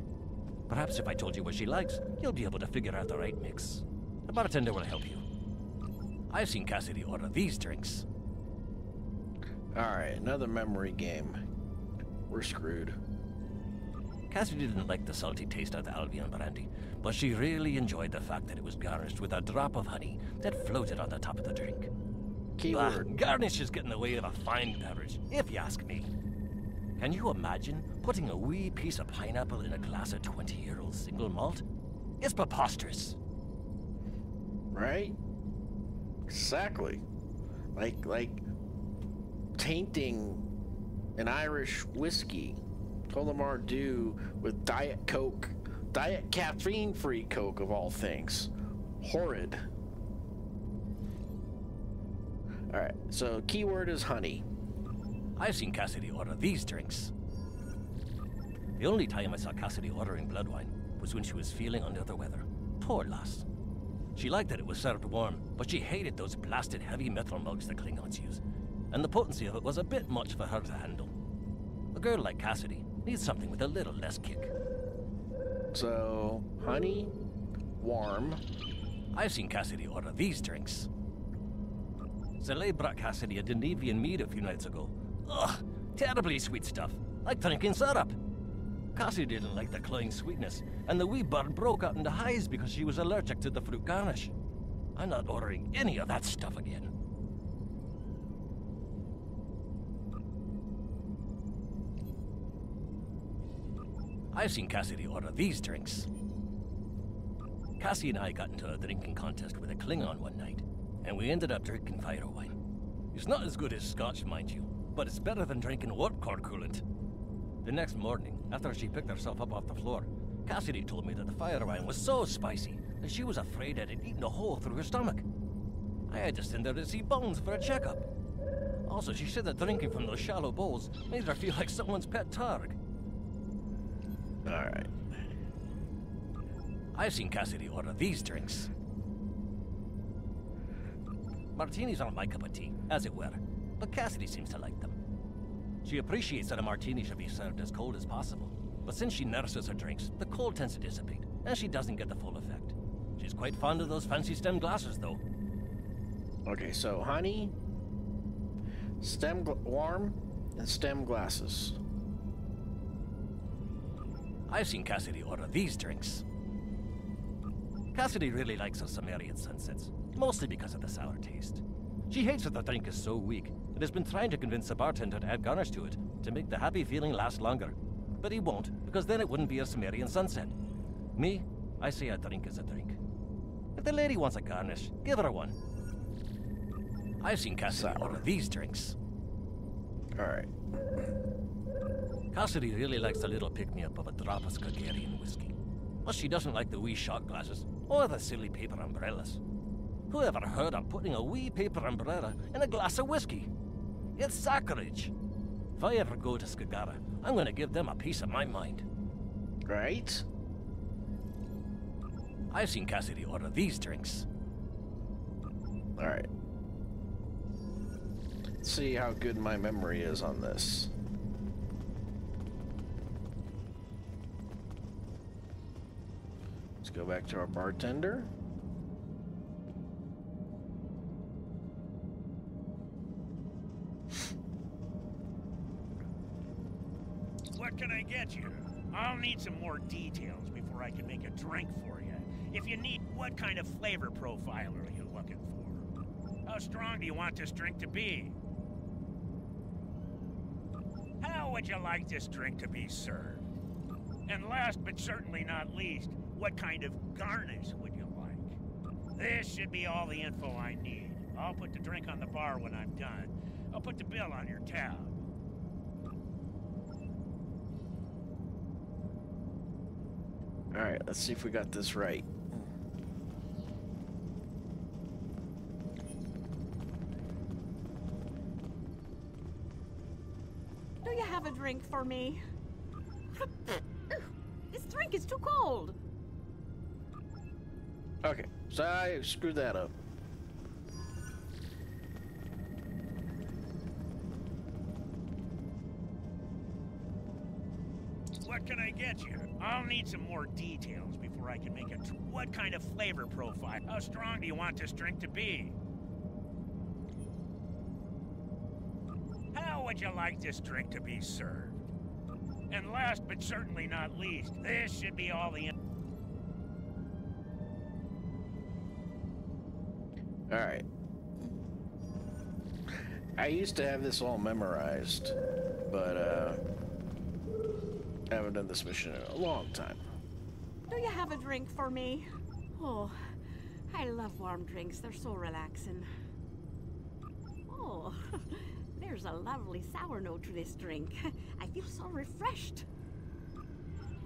Perhaps if I told you what she likes, you'll be able to figure out the right mix. The bartender will help you. I've seen Cassidy order these drinks. Alright, another memory game. We're screwed. Cassidy didn't like the salty taste of the Albion brandy, but she really enjoyed the fact that it was garnished with a drop of honey that floated on the top of the drink. Keyword. Garnish is getting in the way of a fine beverage, if you ask me. Can you imagine putting a wee piece of pineapple in a glass of 20-year-old single malt? It's preposterous. Right? Exactly. Like tainting an Irish whiskey. Told them our due with Diet Coke. Diet caffeine-free Coke, of all things. Horrid. Alright, so keyword is honey. I've seen Cassidy order these drinks. The only time I saw Cassidy ordering blood wine was when she was feeling under the weather. Poor lass. She liked that it was served warm, but she hated those blasted heavy metal mugs the Klingons use, and the potency of it was a bit much for her to handle. A girl like Cassidy needs something with a little less kick. So, honey, warm. I've seen Cassidy order these drinks. Soleil brought Cassidy a Denevian mead a few nights ago. Ugh, terribly sweet stuff, like drinking syrup. Cassidy didn't like the cloying sweetness, and the wee bird broke out into highs because she was allergic to the fruit garnish. I'm not ordering any of that stuff again. I've seen Cassidy order these drinks. Cassie and I got into a drinking contest with a Klingon one night, and we ended up drinking fire wine. It's not as good as scotch, mind you, but it's better than drinking wort-cord coolant. The next morning, after she picked herself up off the floor, Cassidy told me that the fire wine was so spicy that she was afraid it had eaten a hole through her stomach. I had to send her to see Bones for a checkup. Also, she said that drinking from those shallow bowls made her feel like someone's pet targ. Alright. I've seen Cassidy order these drinks. Martinis aren't my cup of tea, as it were, but Cassidy seems to like them. She appreciates that a martini should be served as cold as possible, but since she nurses her drinks, the cold tends to dissipate, and she doesn't get the full effect. She's quite fond of those fancy stem glasses, though. Okay, so honey, warm, and stem glasses. I've seen Cassidy order these drinks. Cassidy really likes her Sumerian sunsets, mostly because of the sour taste. She hates that the drink is so weak, and has been trying to convince the bartender to add garnish to it, to make the happy feeling last longer. But he won't, because then it wouldn't be a Sumerian sunset. Me, I say a drink is a drink. If the lady wants a garnish, give her one. I've seen Cassidy order these drinks. Alright. Cassidy really likes the little pick-me-up of a drop of Skagarian whiskey. But she doesn't like the wee shot glasses, or the silly paper umbrellas. Who ever heard of putting a wee paper umbrella in a glass of whiskey? It's sacrilege. If I ever go to Skagara, I'm going to give them a piece of my mind. Right? I've seen Cassidy order these drinks. Alright. Let's see how good my memory is on this. Let's go back to our bartender. What can I get you? I'll need some more details before I can make a drink for you. If you need, what kind of flavor profile are you looking for? How strong do you want this drink to be? How would you like this drink to be served? And last but certainly not least, what kind of garnish would you like? This should be all the info I need. I'll put the drink on the bar when I'm done. I'll put the bill on your tab. Alright, let's see if we got this right. Do you have a drink for me? This drink is too cold. Okay, so I screwed that up. What can I get you? I'll need some more details before I can make a... What kind of flavor profile? How strong do you want this drink to be? How would you like this drink to be served? And last but certainly not least, this should be all the... Alright. I used to have this all memorized, but I haven't done this mission in a long time. Do you have a drink for me? Oh, I love warm drinks. They're so relaxing. Oh, There's a lovely sour note to this drink. I feel so refreshed.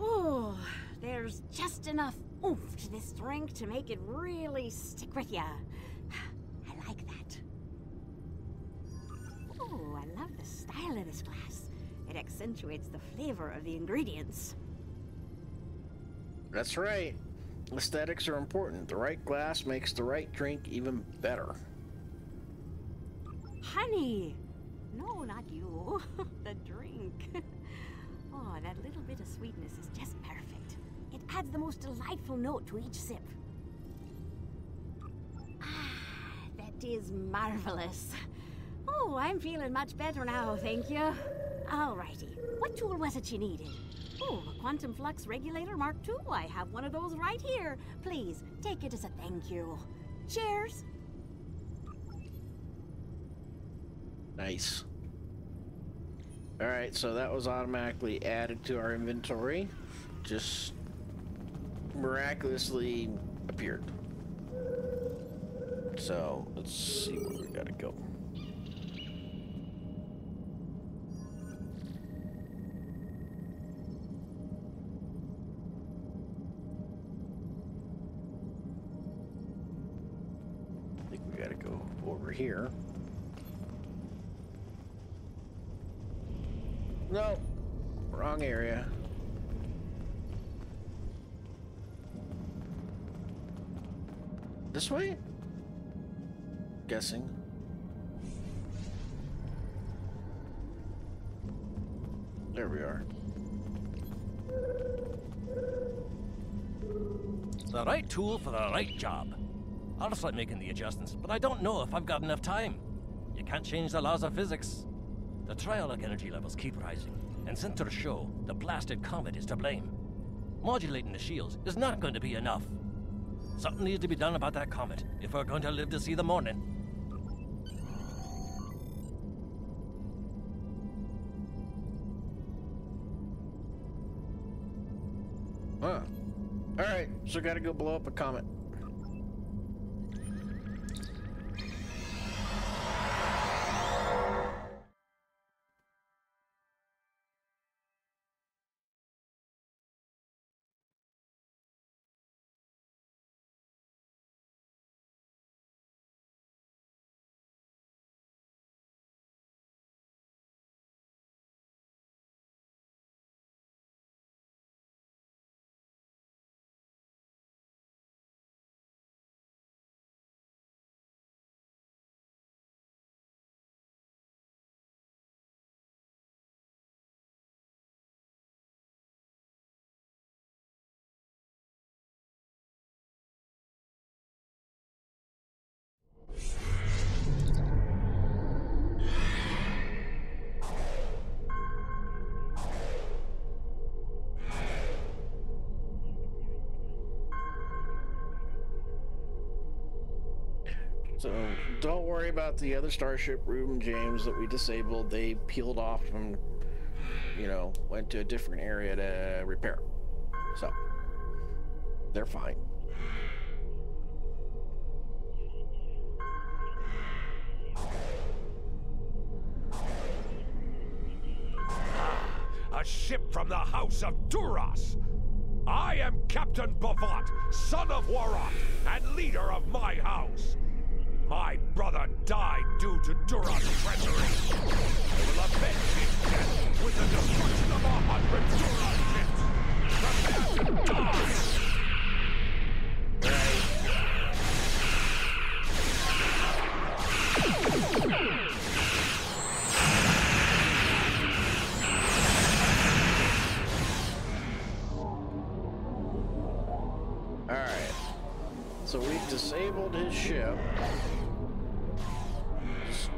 Oh, there's just enough oomph to this drink to make it really stick with ya. I like that. Oh, I love the style of this glass. It accentuates the flavor of the ingredients. That's right. Aesthetics are important. The right glass makes the right drink even better. Honey! No, not you. The drink. Oh, that little bit of sweetness is just perfect. It adds the most delightful note to each sip. Ah, that is marvelous. Oh, I'm feeling much better now, thank you. Alrighty, what tool was it you needed? Oh, a quantum flux regulator Mark II. I have one of those right here. Please, take it as a thank you. Cheers. Nice. Alright, so that was automatically added to our inventory. Just miraculously appeared. So, let's see where we gotta go. I think we gotta go over here. No, wrong area. This way? Guessing. There we are. The right tool for the right job. I'll start making the adjustments, but I don't know if I've got enough time. You can't change the laws of physics. The triolic energy levels keep rising, and sensors show the blasted comet is to blame. Modulating the shields is not going to be enough. Something needs to be done about that comet if we're going to live to see the morning. Huh. Alright, so gotta go blow up a comet. So don't worry about the other Starship Reuben James that we disabled. They peeled off and, you know, went to a different area to repair. So they're fine. A ship from the house of Duras. I am Captain Bavant, son of Warat, and leader of my house. My brother died due to Duras' treachery. I will avenge his death with the destruction of 100 Duras ships. Prepare to die! Alright. So we've disabled his ship.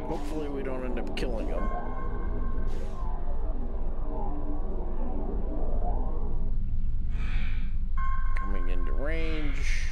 Hopefully we don't end up killing him. Coming into range.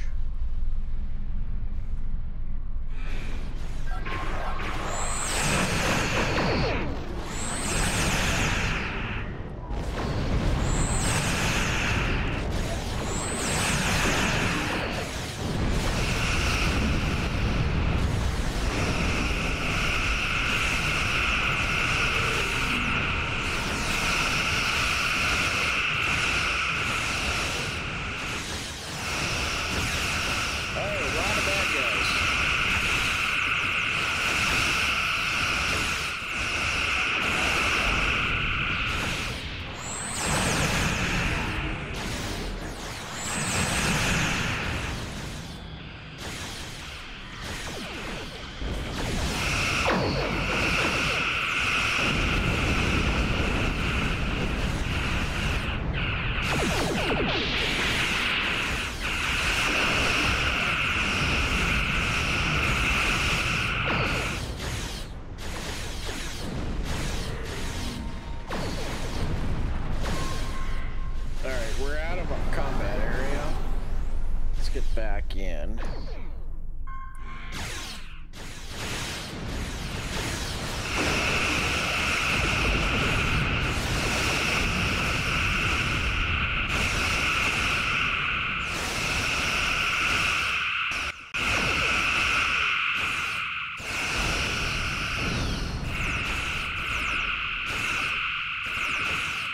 get back in.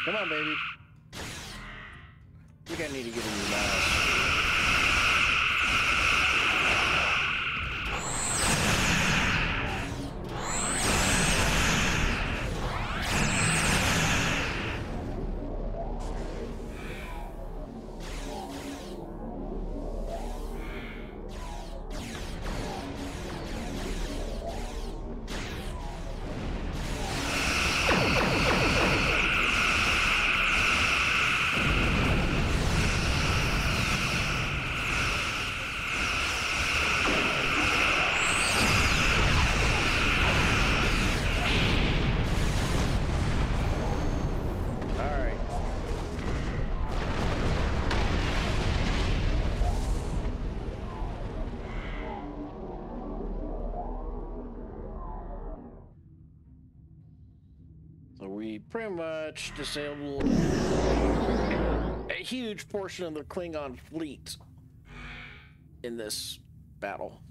Come on, baby. I think I need to get a new mouse. So we pretty much disabled a huge portion of the Klingon fleet in this battle.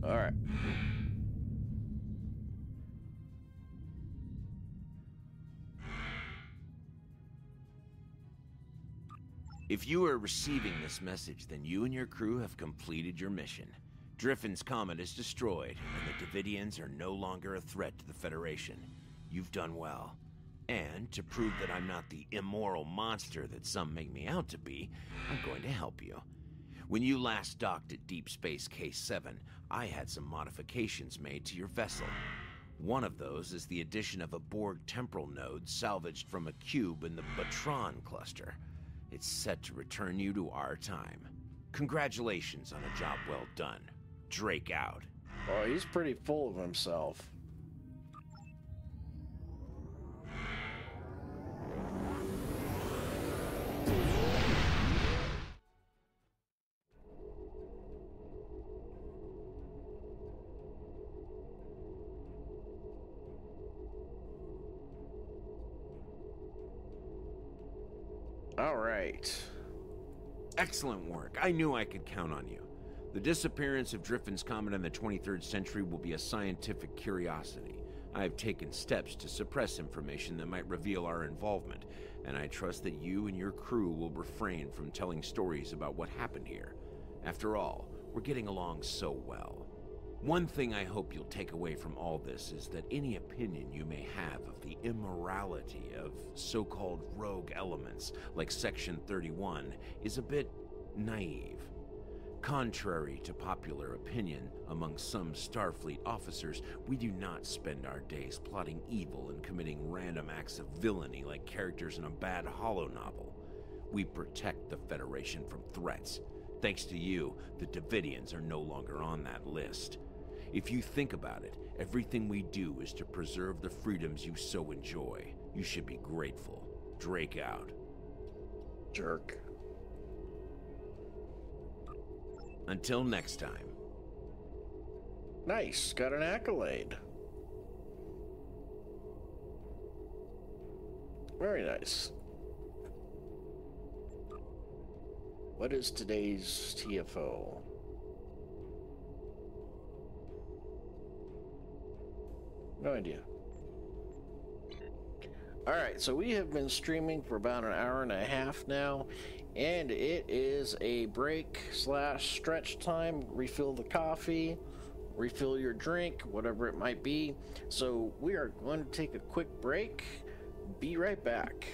All right. If you are receiving this message, then you and your crew have completed your mission. Driffin's comet is destroyed, and the Davidians are no longer a threat to the Federation. You've done well. And to prove that I'm not the immoral monster that some make me out to be, I'm going to help you. When you last docked at Deep Space K7, I had some modifications made to your vessel. One of those is the addition of a Borg temporal node salvaged from a cube in the Batron cluster. It's set to return you to our time. Congratulations on a job well done. Drake out. Oh, he's pretty full of himself. All right. Excellent work. I knew I could count on you. The disappearance of Driffin's comet in the 23rd century will be a scientific curiosity. I have taken steps to suppress information that might reveal our involvement, and I trust that you and your crew will refrain from telling stories about what happened here. After all, we're getting along so well. One thing I hope you'll take away from all this is that any opinion you may have of the immorality of so-called rogue elements like Section 31 is a bit naive. Contrary to popular opinion among some Starfleet officers, we do not spend our days plotting evil and committing random acts of villainy like characters in a bad holo novel. We protect the Federation from threats. Thanks to you, the Davidians are no longer on that list. If you think about it, everything we do is to preserve the freedoms you so enjoy. You should be grateful. Drake out. Jerk. Until next time. Nice. Got an accolade. Very nice. What is today's TFO? No idea. Alright, so we have been streaming for about an hour and a half now, and it is a break / stretch time. Refill the coffee, refill your drink, whatever it might be. So we are going to take a quick break. Be right back.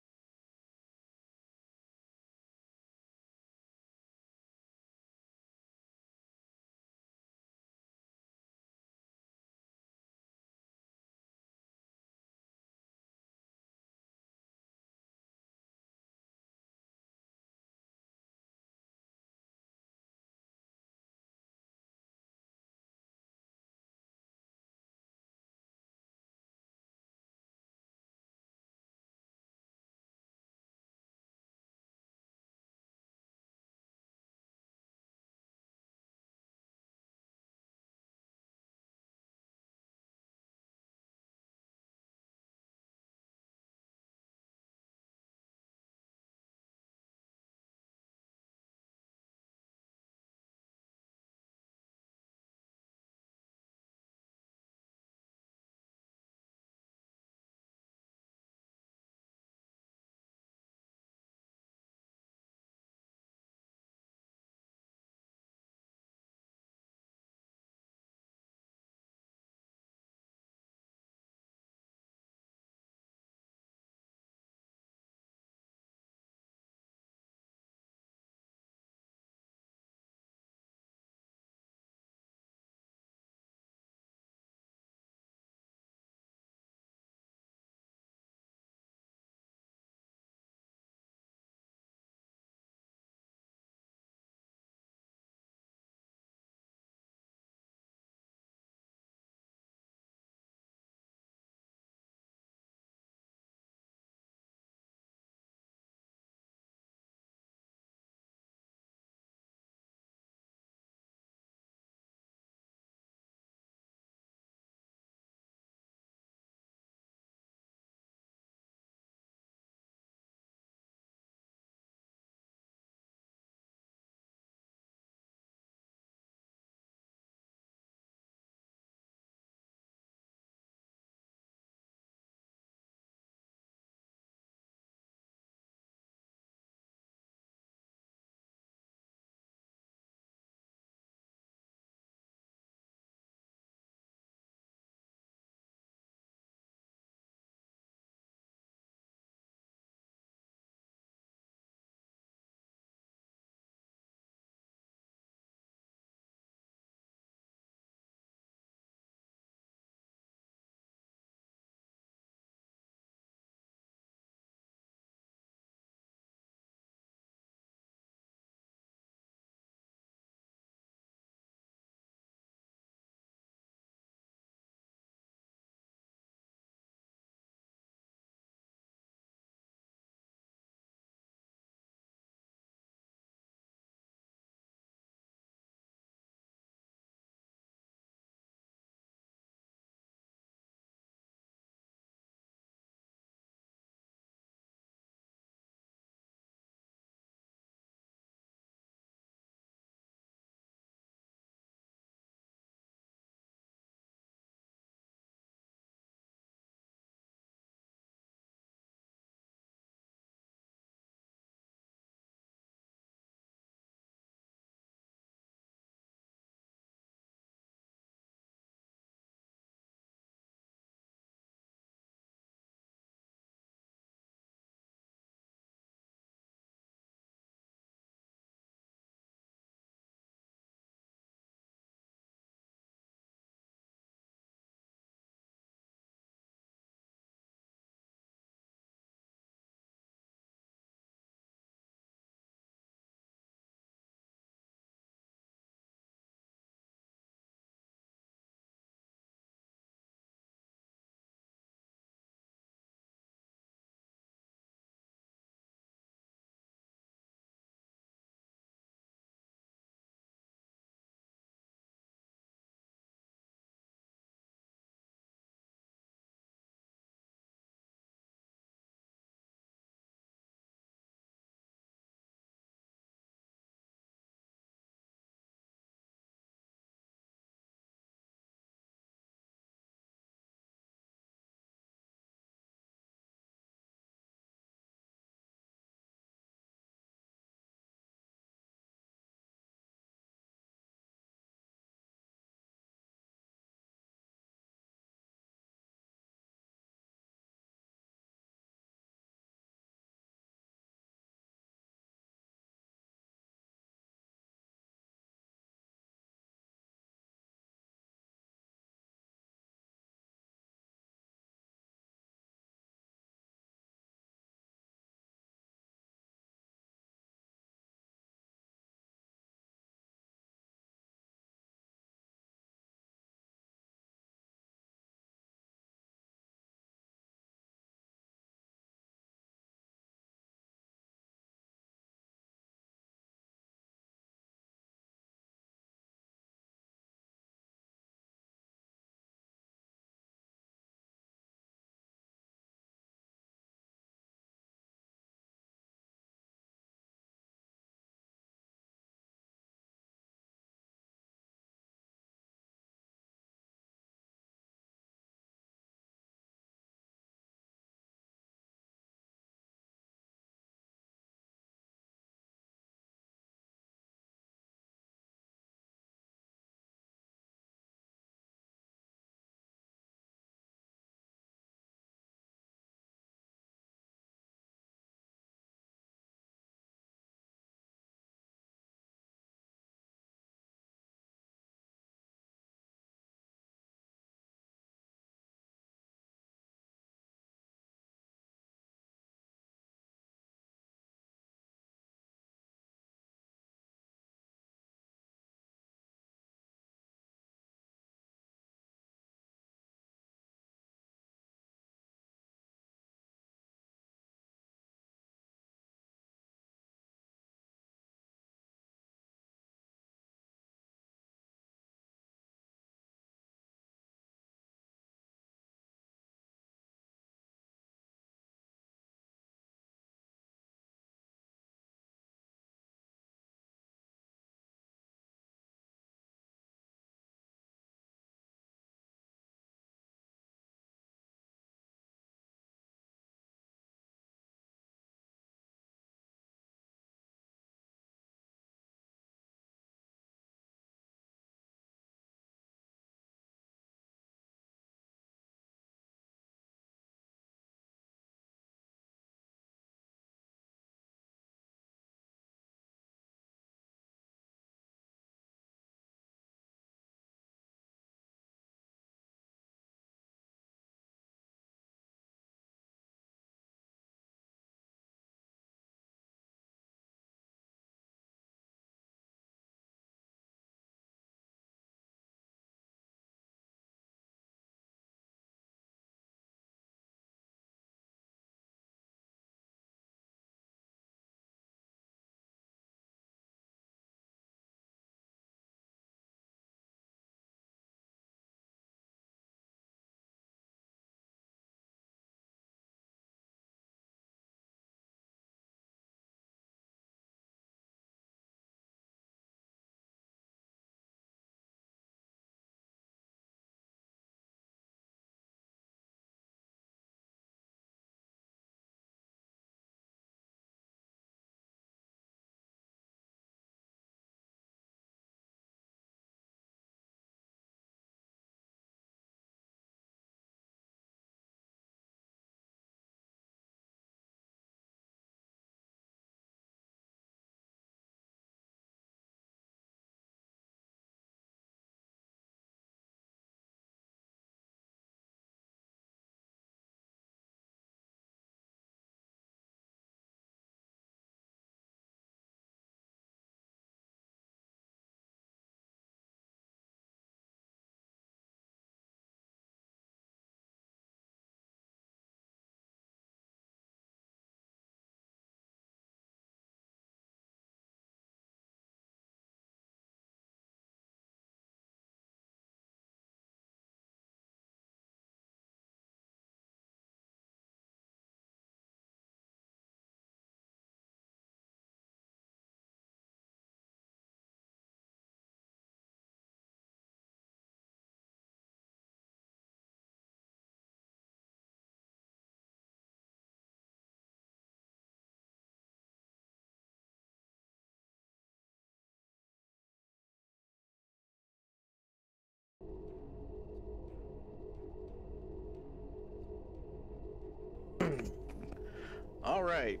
All right.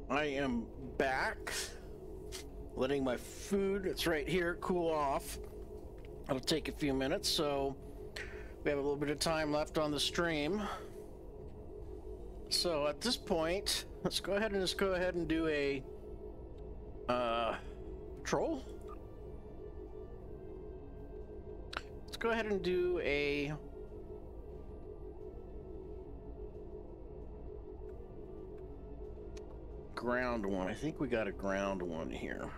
I am back. Letting my food, it's right here, cool off. It'll take a few minutes, so we have a little bit of time left on the stream. So at this point, let's go ahead and do a patrol. Let's go ahead and do a ground one. I think we got a ground one here.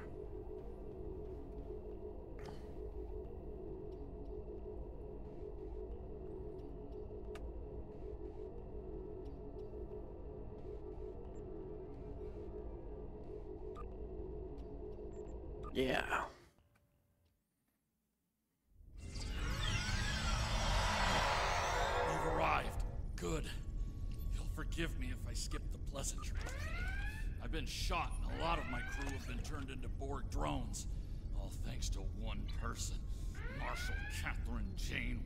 Yeah. You've arrived. Good. You'll forgive me if I skip the pleasantries. I've been shot, and a lot of my crew have been turned into Borg drones. All thanks to one person, Marshal Catherine Janeway.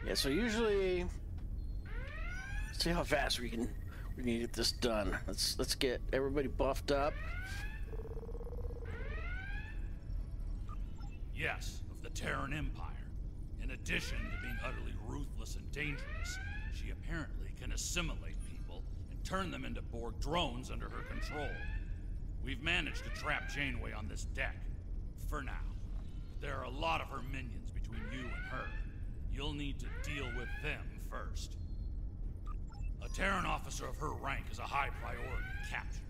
Yeah, so usually, let's see how fast we can get this done. Let's get everybody buffed up. Yes, of the Terran Empire. In addition to being utterly ruthless and dangerous, she apparently can assimilate people and turn them into Borg drones under her control. We've managed to trap Janeway on this deck. For now. There are a lot of her minions between you and her. You'll need to deal with them first. A Terran officer of her rank is a high priority to capture.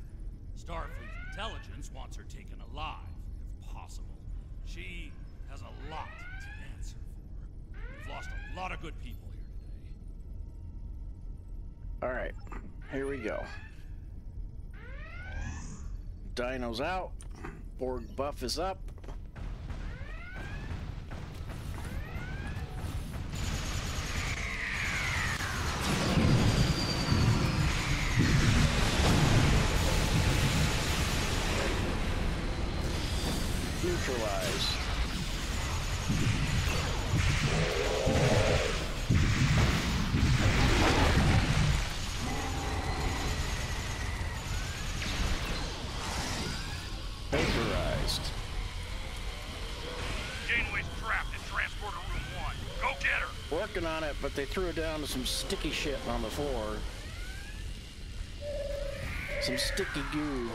Starfleet intelligence wants her taken alive, if possible. She has a lot to answer for. We've lost a lot of good people here today. All right, here we go. Dino's out. Borg buff is up. Neutralize. Vaporized. Janeway's trapped in Transporter Room 1. Go get her! Working on it, but they threw it down to some sticky shit on the floor. Some sticky goo.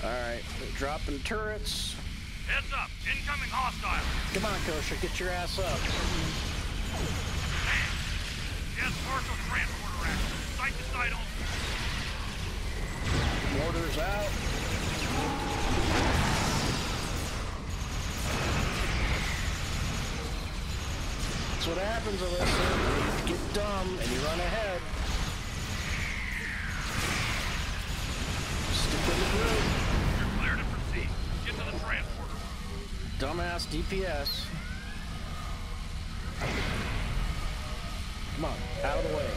Alright, dropping turrets. Heads up! Incoming hostile! Come on, Kosha, get your ass up. Yes, partial transporter action. Site to site only. Mortars out. That's what happens, Alyssa. You get dumb and you run ahead. Stick in the group. You're clear to proceed. Get to the transporter. Dumbass DPS. Come on, out of the way.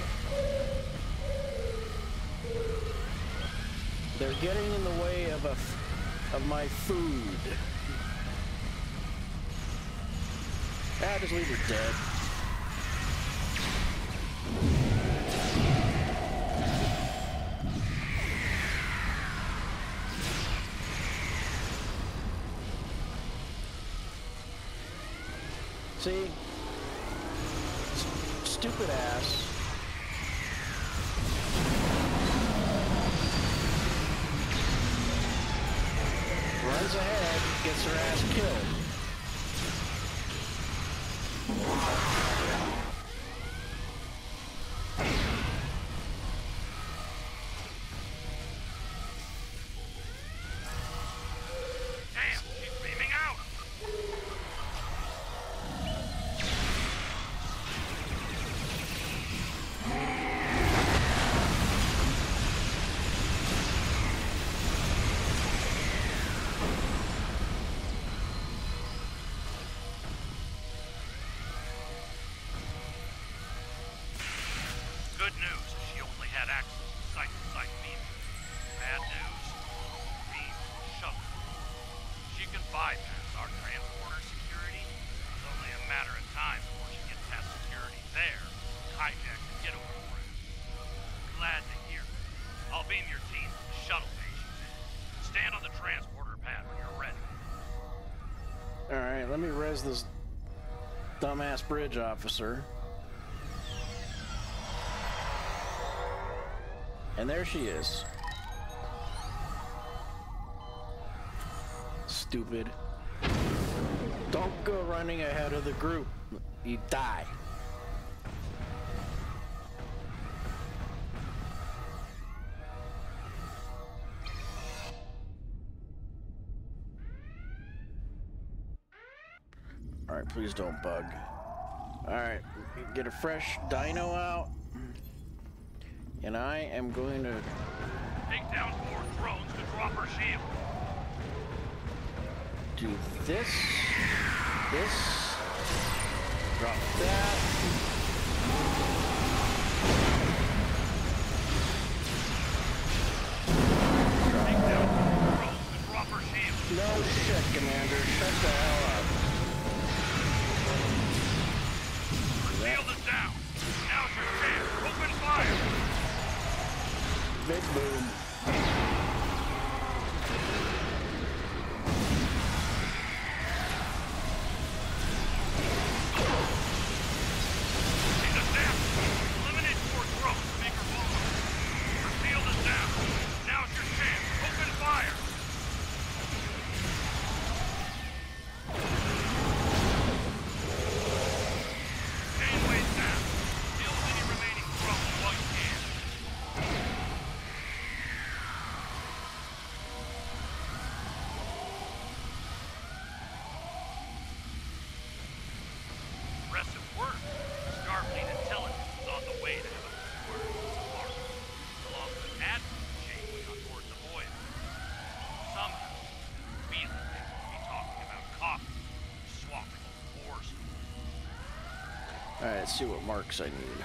They're getting in the way of my food. Ah, just leave her dead. See? Stupid ass. Runs ahead, gets her ass killed. Damn, she's beaming out! Good news is she only had access to site-to-site beaming. Bad news, beam shut. She can bypass our transporter security. It's only a matter of time before she gets past security there, hijack the getaway craft. Glad to hear it. I'll beam your team to the shuttle bay she's in. Stand on the transporter pad when you're ready. Alright, let me res this dumbass bridge officer. And there she is. Stupid. Don't go running ahead of the group. You die. Alright, please don't bug. Alright, get a fresh dino out. And I am going to Take down 4 drones to drop her shield. do this, drop that. Take down 4 drones to drop her shield. No shit, Commander. Shut the hell up. Shield is down. Now's your chance. Open fire. Big boom. She's a damn. Eliminate 4 drones to make her vulnerable. Her shield is down. Now's your chance. Open fire. Janeway's down. Shield any remaining drones while you can. Impressive work. Starfleet intelligence is on the way to have a quarter of Mars, along with Admiral Janeway on board the Voyager. Somehow, we will be talking about coffee, swapping wars. Alright, let's see what marks I need.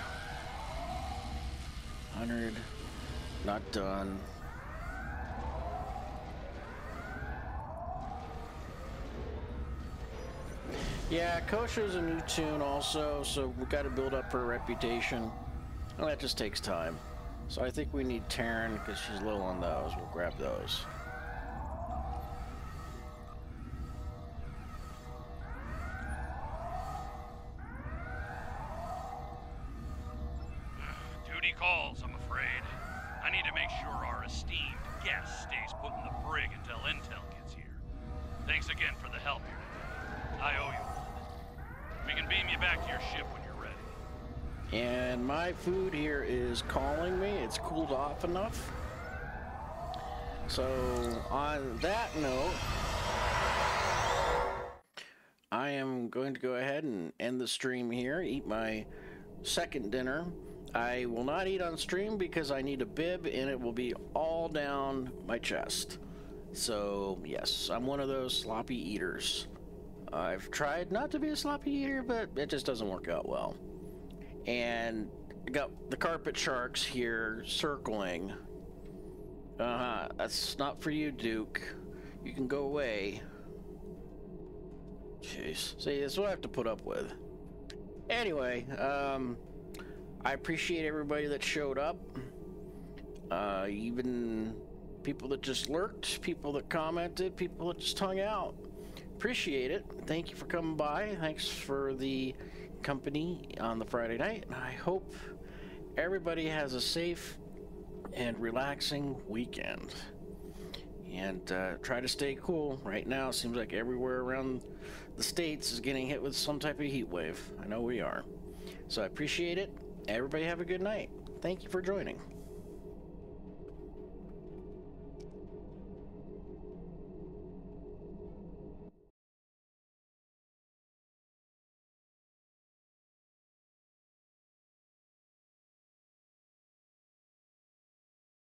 100. Not done. Yeah, Kosha's a new tune also, so we got to build up her reputation. Well, that just takes time. So I think we need Terran because she's low on those. We'll grab those. Duty calls, I'm afraid. I need to make sure our esteemed guest stays put in the brig until intel gets here. Thanks again for the help here. I owe you one. We can beam you back to your ship when you're ready. And my food here is calling me. It's cooled off enough. So on that note, I am going to go ahead and end the stream here, eat my second dinner. I will not eat on stream because I need a bib and it will be all down my chest. So yes, I'm one of those sloppy eaters. I've tried not to be a sloppy eater, but it just doesn't work out well. And I got the carpet sharks here circling. That's not for you, Duke. You can go away. Jeez. See, this is what I have to put up with. Anyway, I appreciate everybody that showed up. Even people that just lurked, people that commented, people that just hung out. Appreciate it. Thank you for coming by. Thanks for the company on the Friday night. I hope everybody has a safe and relaxing weekend. And try to stay cool. Right now, it seems like everywhere around the States is getting hit with some type of heat wave. I know we are. So I appreciate it. Everybody have a good night. Thank you for joining.